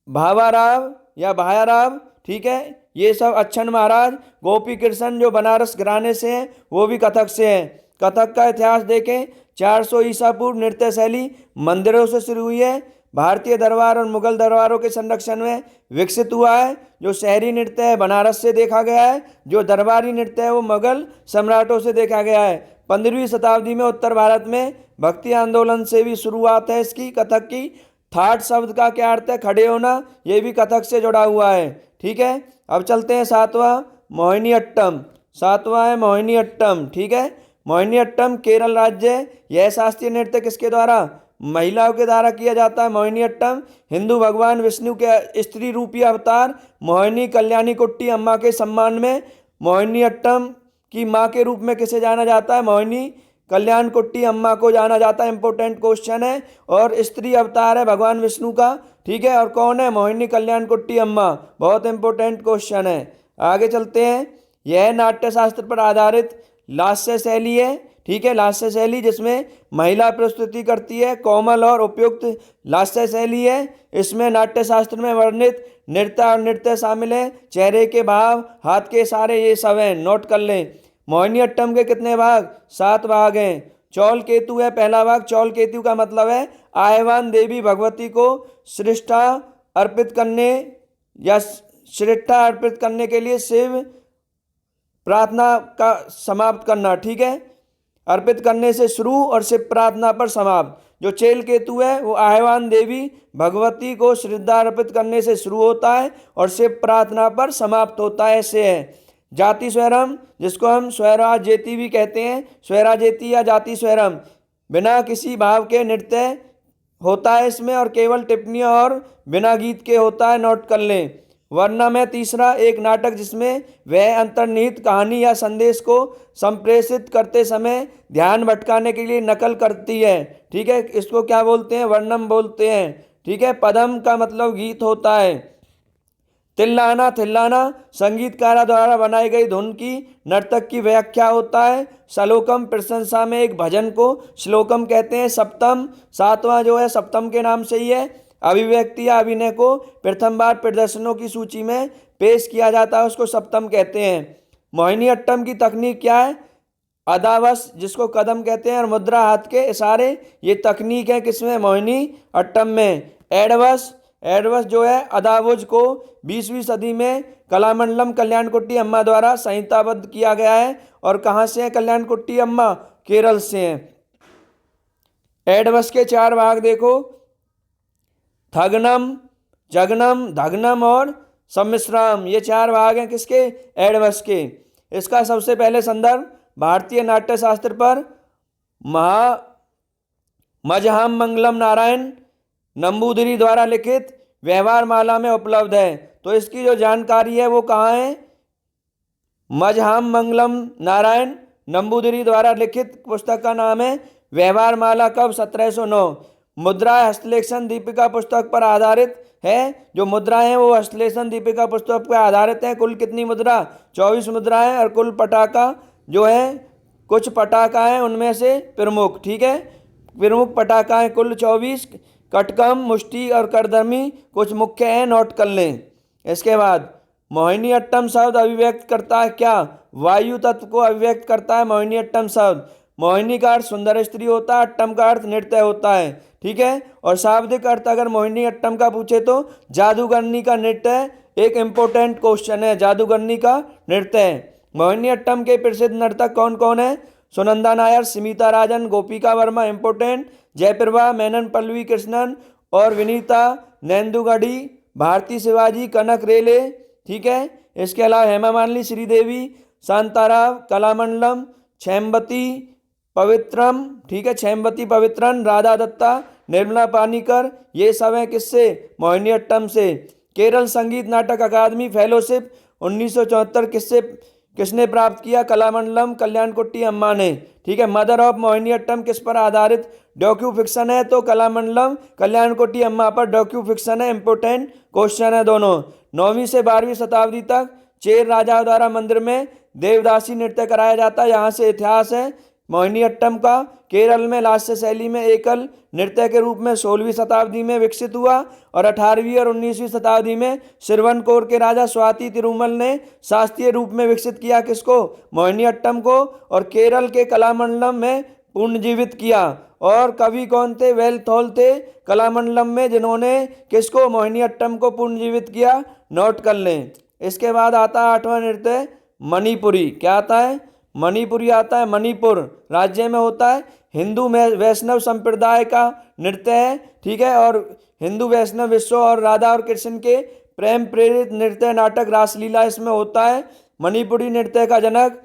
भावाराव या भायाराव, ठीक है, ये सब। अच्छन महाराज, गोपी कृष्ण जो बनारस घराने से हैं वो भी कथक से हैं। कथक का इतिहास देखें, 400 ईसा पूर्व नृत्य शैली मंदिरों से शुरू हुई है, भारतीय दरबार और मुगल दरबारों के संरक्षण में विकसित हुआ है। जो शहरी नृत्य है बनारस से देखा गया है, जो दरबारी नृत्य है वो मुगल सम्राटों से देखा गया है। 15वीं शताब्दी में उत्तर भारत में भक्ति आंदोलन से भी शुरुआत है इसकी, कथक की। थाट शब्द का क्या अर्थ है? खड़े होना, ये भी कथक से जुड़ा हुआ है, ठीक है। अब चलते हैं सातवां, मोहिनी अट्टम। सातवां है मोहिनी अट्टम, ठीक है। मोहिनी अट्टम केरल राज्य है। यह शास्त्रीय नृत्य किसके द्वारा? महिलाओं के द्वारा किया जाता है। मोहिनी अट्टम हिंदू भगवान विष्णु के स्त्री रूपी अवतार मोहिनी कल्याणी कुट्टी अम्मा के सम्मान में मोहिनी अट्टम की माँ के रूप में किसे जाना जाता है? मोहिनी कल्याण कुट्टी अम्मा को जाना जाता है। इंपॉर्टेंट क्वेश्चन है, और स्त्री अवतार है भगवान विष्णु का, ठीक है। और कौन है? मोहिनी कल्याण कुट्टी अम्मा। बहुत इंपॉर्टेंट क्वेश्चन है। आगे चलते हैं। यह नाट्य शास्त्र पर आधारित लास्य शैली है, ठीक है। लास्य शैली जिसमें महिला प्रस्तुति करती है, कोमल और उपयुक्त लास्य शैली है। इसमें नाट्य शास्त्र में वर्णित नृत्य और नृत्य शामिल है। चेहरे के भाव, हाथ के इशारे, ये सब हैं, नोट कर लें। मोहिनी अट्टम के कितने भाग? 7 भाग हैं। चौल केतु है पहला भाग। चौल केतु का मतलब है आह्वान देवी भगवती को श्रेष्ठा अर्पित करने या श्रेष्ठा अर्पित करने के लिए शिव प्रार्थना का समाप्त करना, ठीक है। अर्पित करने से शुरू और शिव प्रार्थना पर समाप्त। जो चेल केतु है वो आह्वान देवी भगवती को श्रद्धा अर्पित करने से शुरू होता है और शिव प्रार्थना पर समाप्त होता है, ऐसे है। जाति स्वरम, जिसको हम स्वराजेती भी कहते हैं, स्वराजेती या जाति स्वरम, बिना किसी भाव के नृत्य होता है इसमें, और केवल टिप्पणियाँ और बिना गीत के होता है, नोट कर लें। वर्णम है तीसरा, एक नाटक जिसमें वह अंतर्निहित कहानी या संदेश को संप्रेषित करते समय ध्यान भटकाने के लिए नकल करती है, ठीक है। इसको क्या बोलते हैं? वर्णम बोलते हैं, ठीक है। पदम का मतलब गीत होता है। तिल्लाना, थिल्लाना संगीतकारा द्वारा बनाई गई धुन की नर्तक की व्याख्या होता है। श्लोकम प्रशंसा में एक भजन को श्लोकम कहते हैं। सप्तम, सातवां जो है सप्तम के नाम से ही है। अभिव्यक्ति या अभिनय को प्रथम बार प्रदर्शनों की सूची में पेश किया जाता है, उसको सप्तम कहते हैं। मोहिनी अट्टम की तकनीक क्या है? अदावस, जिसको कदम कहते हैं, और मुद्रा, हाथ के इशारे, ये तकनीक है किसमें? मोहिनी अट्टम में। एडवस, एडवस जो है अदावुज को 20वीं सदी में कलामंडलम कल्याणकुट्टी अम्मा द्वारा संहिताबद्ध किया गया है। और कहाँ से है कल्याणकुट्टी अम्मा? केरल से हैं। एडवस के 4 भाग देखो, थगनम, जगनम, धगनम और सम्मिश्रम, ये 4 भाग हैं किसके? एडवस के। इसका सबसे पहले संदर्भ भारतीय नाट्य शास्त्र पर मजहाम मंगलम नारायण नंबूदिरी द्वारा लिखित व्यवहार माला में उपलब्ध है। तो इसकी जो जानकारी है वो कहाँ है? मजहाम मंगलम नारायण नंबूदिरी द्वारा लिखित पुस्तक का नाम है व्यवहार माला। कब? 1709। मुद्रा हस्तलेखन दीपिका पुस्तक पर आधारित है। जो मुद्रा है वो हस्तलेखन दीपिका पुस्तक पर आधारित है। कुल कितनी मुद्रा? 24 मुद्रा है। और कुल पटाखा जो है, कुछ पटाखा है उनमें से प्रमुख, ठीक है, प्रमुख पटाखा है कुल 24। कटकम, मुष्टि और करदमी कुछ मुख्य हैं, नोट कर लें। इसके बाद मोहिनी अट्टम शब्द अभिव्यक्त करता है क्या? वायु तत्व को अभिव्यक्त करता है मोहिनी अट्टम शब्द। मोहिनी का अर्थ सुंदर स्त्री होता है, अट्टम का अर्थ नृत्य होता है, ठीक है। और शाब्दिक अर्थ अगर मोहिनी अट्टम का पूछे तो जादूगरनी का नृत्य एक इंपॉर्टेंट क्वेश्चन है, जादूगरनी का नृत्य है। मोहिनी अट्टम के प्रसिद्ध नर्तक कौन कौन है? सुनंदा नायर, स्मिता राजन, गोपिका वर्मा इंपॉर्टेंट, जयप्रभा मेनन, पल्लवी कृष्णन और विनीता नैंदुगढ़ी, भारती शिवाजी, कनक रेले, ठीक है। इसके अलावा हेमा मालिनी, श्रीदेवी, शांताराव, कलामंडलम, छैम्बती, पवित्रम, ठीक है, छैमवती पवित्रन, राधा दत्ता, निर्मला पानीकर, ये सब हैं किससे? मोहिनीअट्टम से। केरल संगीत नाटक अकादमी फेलोशिप 1974 किसने प्राप्त किया? कलामंडलम कल्याणकुट्टी अम्मा ने। ठीक है, मदर ऑफ मोहिनीअट्टम किस पर आधारित डॉक्यू फिक्शन है? तो कलामंडलम कल्याणकुट्टी अम्मा पर डॉक्यू फिक्शन है। इंपोर्टेंट क्वेश्चन है दोनों। 9वीं से 12वीं शताब्दी तक चेर राजाओं द्वारा मंदिर में देवदासी नृत्य कराया जाता है। यहाँ से इतिहास है मोहिनीअट्टम का। केरल में लास्य शैली में एकल नृत्य के रूप में 16वीं शताब्दी में विकसित हुआ और 18वीं और 19वीं शताब्दी में सिरवनकोर के राजा स्वाति तिरुमल ने शास्त्रीय रूप में विकसित किया किसको? मोहिनीअट्टम को। और केरल के कलामंडलम में पुनर्जीवित किया। और कवि कौन थे? वेलथोल थे कलामंडलम में, जिन्होंने किसको? मोहिनीअट्टम को पुनर्जीवित किया। नोट कर लें। इसके बाद आता है 8वां नृत्य मणिपुरी। क्या आता है? मणिपुरी आता है। मणिपुर राज्य में होता है। हिंदू वैष्णव संप्रदाय का नृत्य है। ठीक है, और हिंदू वैष्णव विश्व और राधा और कृष्ण के प्रेम प्रेरित नृत्य नाटक रासलीला इसमें होता है। मणिपुरी नृत्य का जनक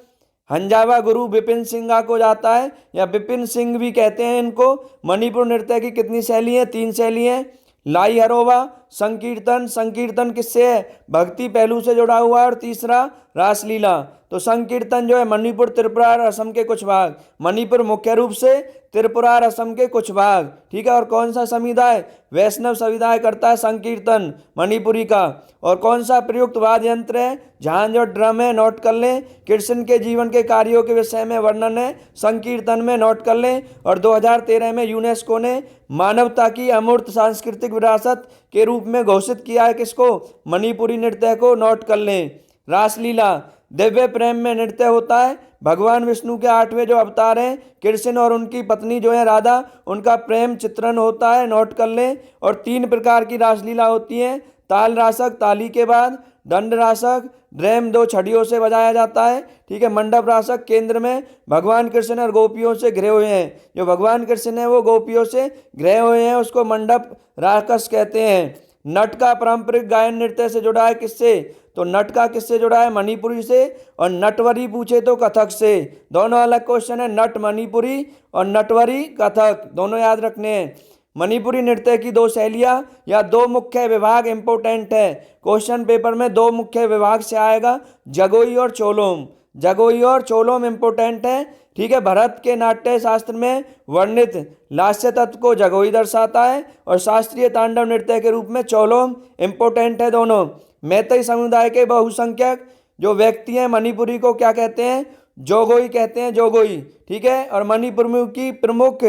हंजावा गुरु बिपिन सिंह को जाता है, या बिपिन सिंह भी कहते हैं इनको। मणिपुर नृत्य की कितनी शैली है? 3 शैली है। लाई हरोवा, संकीर्तन। संकीर्तन किससे है? भक्ति पहलू से जुड़ा हुआ है। और तीसरा रासलीला। तो संकीर्तन जो है मणिपुर, त्रिपुरा और असम के कुछ भाग। मणिपुर मुख्य रूप से, त्रिपुरा और असम के कुछ भाग। ठीक है, और कौन सा समुदाय? वैष्णव समुदाय करता है संकीर्तन मणिपुरी का। और कौन सा प्रयुक्त वाद्य यंत्र है? झांझ और ड्रम है। नोट कर लें। कृष्ण के जीवन के कार्यों के विषय में वर्णन है संकीर्तन में। नोट कर लें। और 2013 में यूनेस्को ने मानवता की अमूर्त सांस्कृतिक विरासत के रूप में घोषित किया है किसको? मणिपुरी नृत्य को। नोट कर लें। रासलीला दिव्य प्रेम में नृत्य होता है। भगवान विष्णु के 8वें जो अवतार हैं कृष्ण और उनकी पत्नी जो है राधा, उनका प्रेम चित्रण होता है। नोट कर लें। और 3 प्रकार की रासलीला होती है। ताल रासक, ताली के बाद। दंड रासक, ड्रम 2 छड़ियों से बजाया जाता है। ठीक है। मंडप रासक, केंद्र में भगवान कृष्ण और गोपियों से घिरे हुए हैं। जो भगवान कृष्ण है वो गोपियों से घिरे हुए हैं, उसको मंडप राकस कहते हैं। नट का पारंपरिक गायन नृत्य से जुड़ा है किससे? तो नट का किससे जुड़ा है? मणिपुरी से। और नटवरी पूछे तो कथक से। दोनों अलग क्वेश्चन है, नट मणिपुरी और नटवरी कथक, दोनों याद रखने हैं। मणिपुरी नृत्य की 2 शैलियाँ या 2 मुख्य विभाग इंपोर्टेंट है। क्वेश्चन पेपर में 2 मुख्य विभाग से आएगा, जगोई और चोलोम। जगोई और चोलोम इंपोर्टेंट है। ठीक है। भरत के नाट्य शास्त्र में वर्णित लास्य तत्व को जगोई दर्शाता है और शास्त्रीय तांडव नृत्य के रूप में चोलोम इंपोर्टेंट है दोनों। मैतेई समुदाय के बहुसंख्यक जो व्यक्ति हैं मणिपुरी को क्या कहते हैं? जोगोई कहते हैं, जोगोई। ठीक है। और मणिपुर की प्रमुख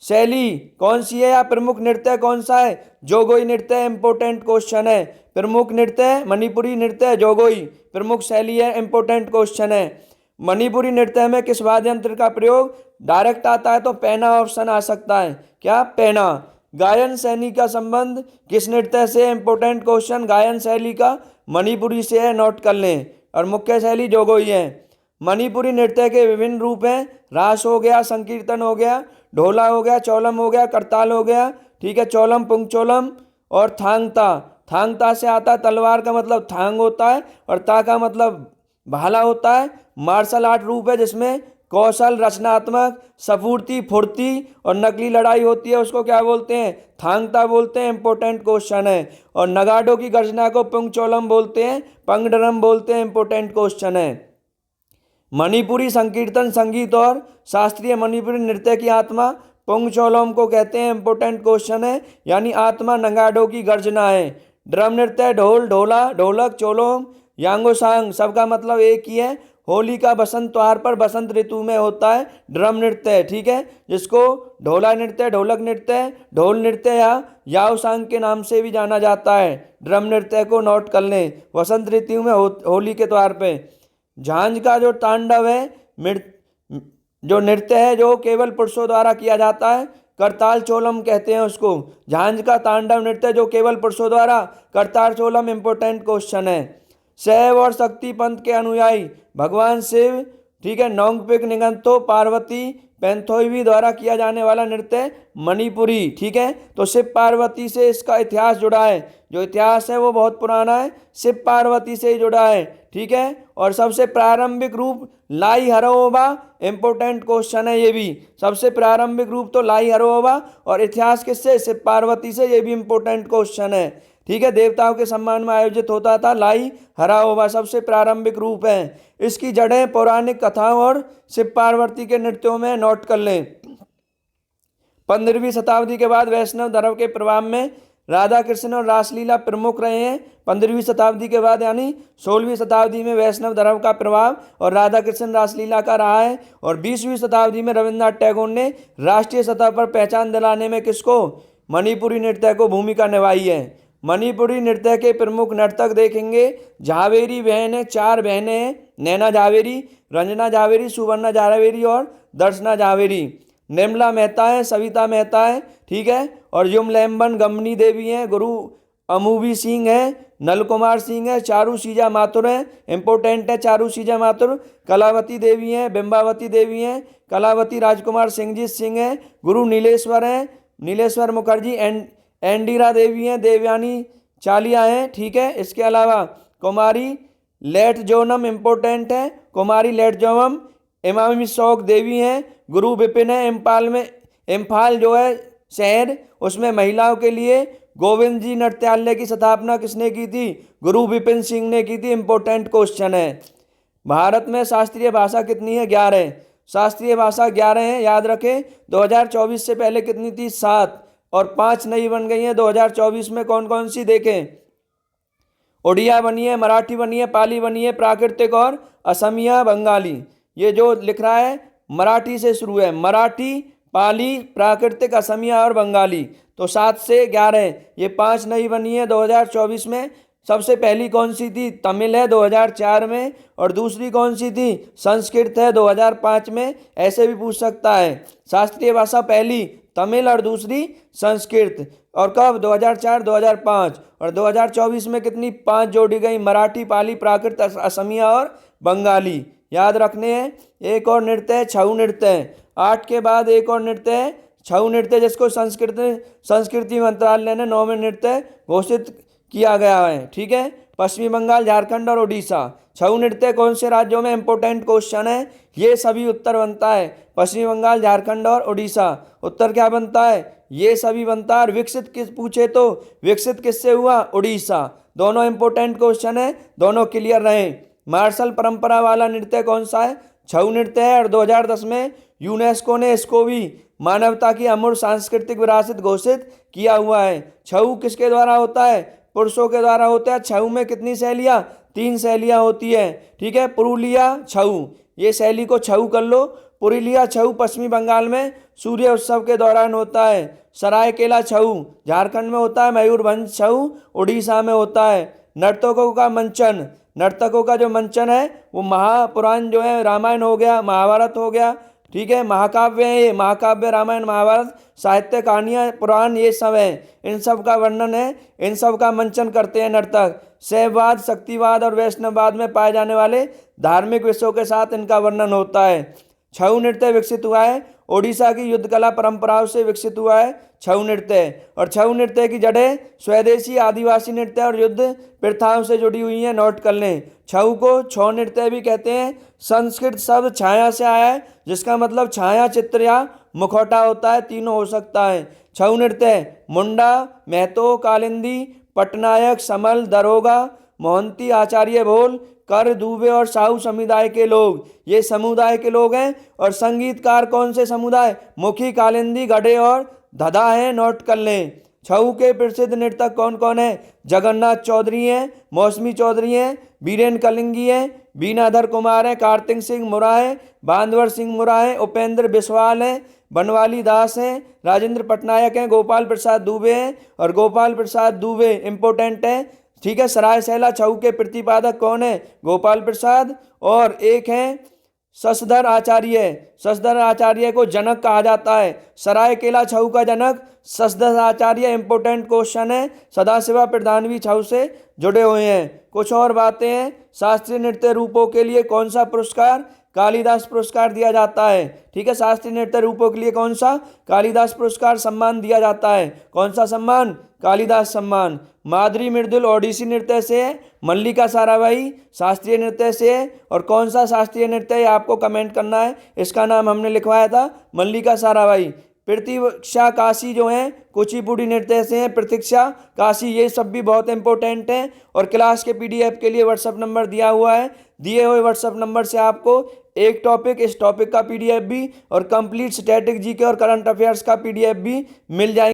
शैली कौन सी है या प्रमुख नृत्य कौन सा है? जोगोई नृत्य। इंपोर्टेंट क्वेश्चन है। प्रमुख नृत्य मणिपुरी नृत्य जोगोई, प्रमुख शैली है। इंपोर्टेंट क्वेश्चन है। मणिपुरी नृत्य में किस वाद्य यंत्र का प्रयोग डायरेक्ट आता है? तो पैना ऑप्शन आ सकता है। क्या? पैना। गायन शैली का संबंध किस नृत्य से? Important question. गायन शैली का मणिपुरी से है। नोट कर लें। और मुख्य शैली जोगोई है। मणिपुरी नृत्य के विभिन्न रूप हैं। रास हो गया, संकीर्तन हो गया, ढोला हो गया, चौलम हो गया, करताल हो गया। ठीक है। चौलम, पुंगचौलम और थांगता। थांगता से आता है तलवार का मतलब थांग होता है और ता का मतलब भाला होता है। मार्शल आर्ट रूप है जिसमें कौशल, रचनात्मक, स्फूर्ति, फुर्ती और नकली लड़ाई होती है, उसको क्या बोलते हैं? थांगता बोलते हैं। इंपोर्टेंट क्वेश्चन है। और नगाड़ों की गर्जना को पुंगचौलम बोलते हैं, पंगडरम बोलते हैं। इंपोर्टेंट क्वेश्चन है। मणिपुरी संकीर्तन संगीत और शास्त्रीय मणिपुरी नृत्य की आत्मा पुंगचौलम को कहते हैं। इंपोर्टेंट क्वेश्चन है। यानी आत्मा नगाड़ों की गर्जना है। ड्रम नृत्य ढोल, ढोला, ढोलक, चोलोम, यांगोसांग, सबका मतलब एक ही है। होली का बसंत त्योहार पर बसंत ऋतु में होता है ड्रम नृत्य। ठीक है। जिसको ढोला नृत्य, ढोलक नृत्य, ढोल नृत्य या याओसांग के नाम से भी जाना जाता है। ड्रम नृत्य को नोट कर लें। वसंत ऋतु में होली के त्योहार पे। झांझ का जो तांडव है, जो नृत्य है जो केवल पुरुषों द्वारा किया जाता है, करताल चोलम कहते हैं उसको। झांझ का तांडव नृत्य जो केवल पुरुषों द्वारा, करताल चोलम। इंपोर्टेंट क्वेश्चन है। शैव और शक्ति पंथ के अनुयायी भगवान शिव ठीक है। नोंगपिक निगंतो पार्वती पैंथोइवी द्वारा किया जाने वाला नृत्य मणिपुरी, ठीक है। तो शिव पार्वती से इसका इतिहास जुड़ा है, जो इतिहास है वो बहुत पुराना है, शिव पार्वती से ही जुड़ा है, ठीक है। और सबसे प्रारंभिक रूप लाई हरोबा, इंपोर्टेंट क्वेश्चन है ये भी, सबसे प्रारंभिक रूप तो लाई हरोबा, और इतिहास किससे, शिव पार्वती से, ये भी इंपोर्टेंट क्वेश्चन है, ठीक है। देवताओं के सम्मान में आयोजित होता था लाई हराओबा, सबसे प्रारंभिक रूप है। इसकी जड़ें पौराणिक कथाओं और शिव पार्वती के नृत्यों में नोट कर लें। 15वीं शताब्दी के बाद वैष्णव धर्म के प्रभाव में राधा कृष्ण और रासलीला प्रमुख रहे हैं। 15वीं शताब्दी के बाद यानी 16वीं शताब्दी में वैष्णव धर्म का प्रभाव और राधा कृष्ण रासलीला का रहा है। और 20वीं शताब्दी में रविन्द्रनाथ टैगोर ने राष्ट्रीय सतह पर पहचान दिलाने में किसको, मणिपुरी नृत्य को भूमिका निभाई है। मणिपुरी नृत्य के प्रमुख नर्तक देखेंगे, झावेरी बहन है, 4 बहनें हैं, नैना झावेरी, रंजना झावेरी, सुवर्णा झावेरी और दर्शना झावेरी। निर्मला मेहता है, सविता मेहता है, ठीक है। और युमलैम्बन गमनी देवी हैं, गुरु अमूवी सिंह है, नल कुमार सिंह है, चारू सीजा माथुर है, इंपोर्टेंट है चारू सीजा माथुर, कलावती देवी हैं, बिंबावती देवी हैं, कलावती राजकुमार सिंहजीत सिंह है, गुरु नीलेश्वर हैं, नीलेश्वर मुखर्जी, एंडीरा देवी हैं, देवयानी चालिया हैं, ठीक है। इसके अलावा कुमारी लेटजोनम इंपोर्टेंट है, कुमारी लेटजोनम, इमामी शौक देवी हैं, गुरु विपिन है। इम्फाल जो है शहर, उसमें महिलाओं के लिए गोविंद जी नृत्यालय की स्थापना किसने की थी, गुरु विपिन सिंह ने की थी, इंपोर्टेंट क्वेश्चन है। भारत में शास्त्रीय भाषा कितनी है, 11। शास्त्रीय भाषा 11 है, याद रखें। 2024 से पहले कितनी थी, 7, और 5 नई बन गई हैं 2024 में। कौन कौन सी देखें, उड़िया बनी है, मराठी बनी है, पाली बनी है, प्राकृतिक और असमिया बंगाली। ये जो लिख रहा है मराठी से शुरू है, मराठी, पाली, प्राकृतिक, असमिया और बंगाली। तो 7 से 11, ये 5 नई बनी है 2024 में। सबसे पहली कौन सी थी, तमिल है 2004 में, और दूसरी कौन सी थी, संस्कृत है 2005 में। ऐसे भी पूछ सकता है, शास्त्रीय भाषा पहली तमिल और दूसरी संस्कृत, और कब, 2004 2005। और 2024 में कितनी, 5 जोड़ी गई, मराठी, पाली, प्राकृत, असमिया और बंगाली, याद रखने हैं। एक और नृत्य है छऊ नृत्य, 8 के बाद एक और नृत्य है छऊ नृत्य, जिसको संस्कृति मंत्रालय ने 9वें नृत्य घोषित किया गया है, ठीक है। पश्चिम बंगाल, झारखंड और उड़ीसा। छऊ नृत्य कौन से राज्यों में, इंपोर्टेंट क्वेश्चन है, ये सभी उत्तर बनता है, पश्चिम बंगाल, झारखंड और उड़ीसा। उत्तर क्या बनता है, ये सभी बनता है। और विकसित किस पूछे तो विकसित किससे हुआ, उड़ीसा। दोनों इंपोर्टेंट क्वेश्चन है, दोनों क्लियर रहे। मार्शल परंपरा वाला नृत्य कौन सा है, छऊ नृत्य है। और 2010 में यूनेस्को ने इसको भी मानवता की अमूर्त सांस्कृतिक विरासत घोषित किया हुआ है। छऊ किसके द्वारा होता है, पुरुषों के द्वारा होता है। छऊ में कितनी शैलियाँ, 3 शैलियाँ होती है, ठीक है। पुरुलिया छऊ, ये शैली को छऊ कर लो। पुरुलिया छऊ पश्चिमी बंगाल में सूर्य उत्सव के दौरान होता है। सरायकेला छऊ झारखंड में होता है। मयूरभंज छऊ उड़ीसा में होता है। नर्तकों का मंचन, नर्तकों का जो मंचन है वो महापुराण जो है, रामायण हो गया, महाभारत हो गया, ठीक है। महाकाव्य है ये, महाकाव्य, रामायण, महाभारत, साहित्य, कहानियाँ, पुराण, ये सब है, इन सब का वर्णन है, इन सब का मंचन करते हैं नर्तक। शैववाद, शक्तिवाद और वैष्णववाद में पाए जाने वाले धार्मिक विषयों के साथ इनका वर्णन होता है। छऊ नृत्य विकसित हुआ है ओडिशा की युद्ध कला परंपराओं से विकसित हुआ है छऊ नृत्य। और छऊ नृत्य की जड़ें स्वदेशी आदिवासी नृत्य और युद्ध प्रथाओं से जुड़ी हुई हैं, नोट कर लें। छऊ को छौ नृत्य भी कहते हैं। संस्कृत शब्द छाया से आया है, जिसका मतलब छाया चित्र या मुखौटा होता है, तीनों हो सकता है। छऊ नृत्य मुंडा, महतो, कालिंदी, पटनायक, समल, दरोगा, मोहंती, आचार्य भोल, कर, दुबे और साहू समुदाय के लोग, ये समुदाय के लोग हैं। और संगीतकार कौन से समुदाय, मुखी, कालिंदी, गढ़े और धधा हैं, नोट कर लें। छऊ के प्रसिद्ध नृतक कौन कौन है, जगन्नाथ चौधरी हैं, मौसमी चौधरी हैं, बीरेन कलिंगी हैं, बीनाधर कुमार हैं, कार्तिक सिंह मुरा है, बांधवर सिंह मुरा है, उपेंद्र बिस्वाल हैं, बनवाली दास हैं, राजेंद्र पटनायक हैं, गोपाल प्रसाद दुबे हैं। और गोपाल प्रसाद दुबे इंपोर्टेंट है, ठीक है। सरायसेला छऊ के प्रतिपादक कौन है, गोपाल प्रसाद। और एक हैं शशधर आचार्य, शशधर आचार्य को जनक कहा जाता है। सरायकेला छऊ का जनक शशधर आचार्य, इंपोर्टेंट क्वेश्चन है। सदाशिवा प्रधान भी छऊ से जुड़े हुए हैं। कुछ और बातें हैं, शास्त्रीय नृत्य रूपों के लिए कौन सा पुरस्कार कालिदास पुरस्कार दिया जाता है। ठीक है, शास्त्रीय नृत्य रूपों के लिए कौन सा? कालिदास पुरस्कार सम्मान दिया जाता है। कौन सा सम्मान? कालिदास सम्मान। माधुरी मृदुल ओडिसी नृत्य से है, मल्लिका साराभाई शास्त्रीय नृत्य से है, और कौन सा शास्त्रीय नृत्य है आपको कमेंट करना है। इसका नाम हमने लिखवाया था मल्लिका साराभाई। प्रतीक्षा काशी जो है कुचिपुड़ी नृत्य से हैं, प्रतीक्षा काशी। ये सब भी बहुत इंपॉर्टेंट हैं। और क्लास के पीडीएफ के लिए व्हाट्सअप नंबर दिया हुआ है, दिए हुए व्हाट्सअप नंबर से आपको एक टॉपिक, इस टॉपिक का पीडीएफ भी और कंप्लीट स्टैटिक जीके और करंट अफेयर्स का पीडीएफ भी मिल जाएगा।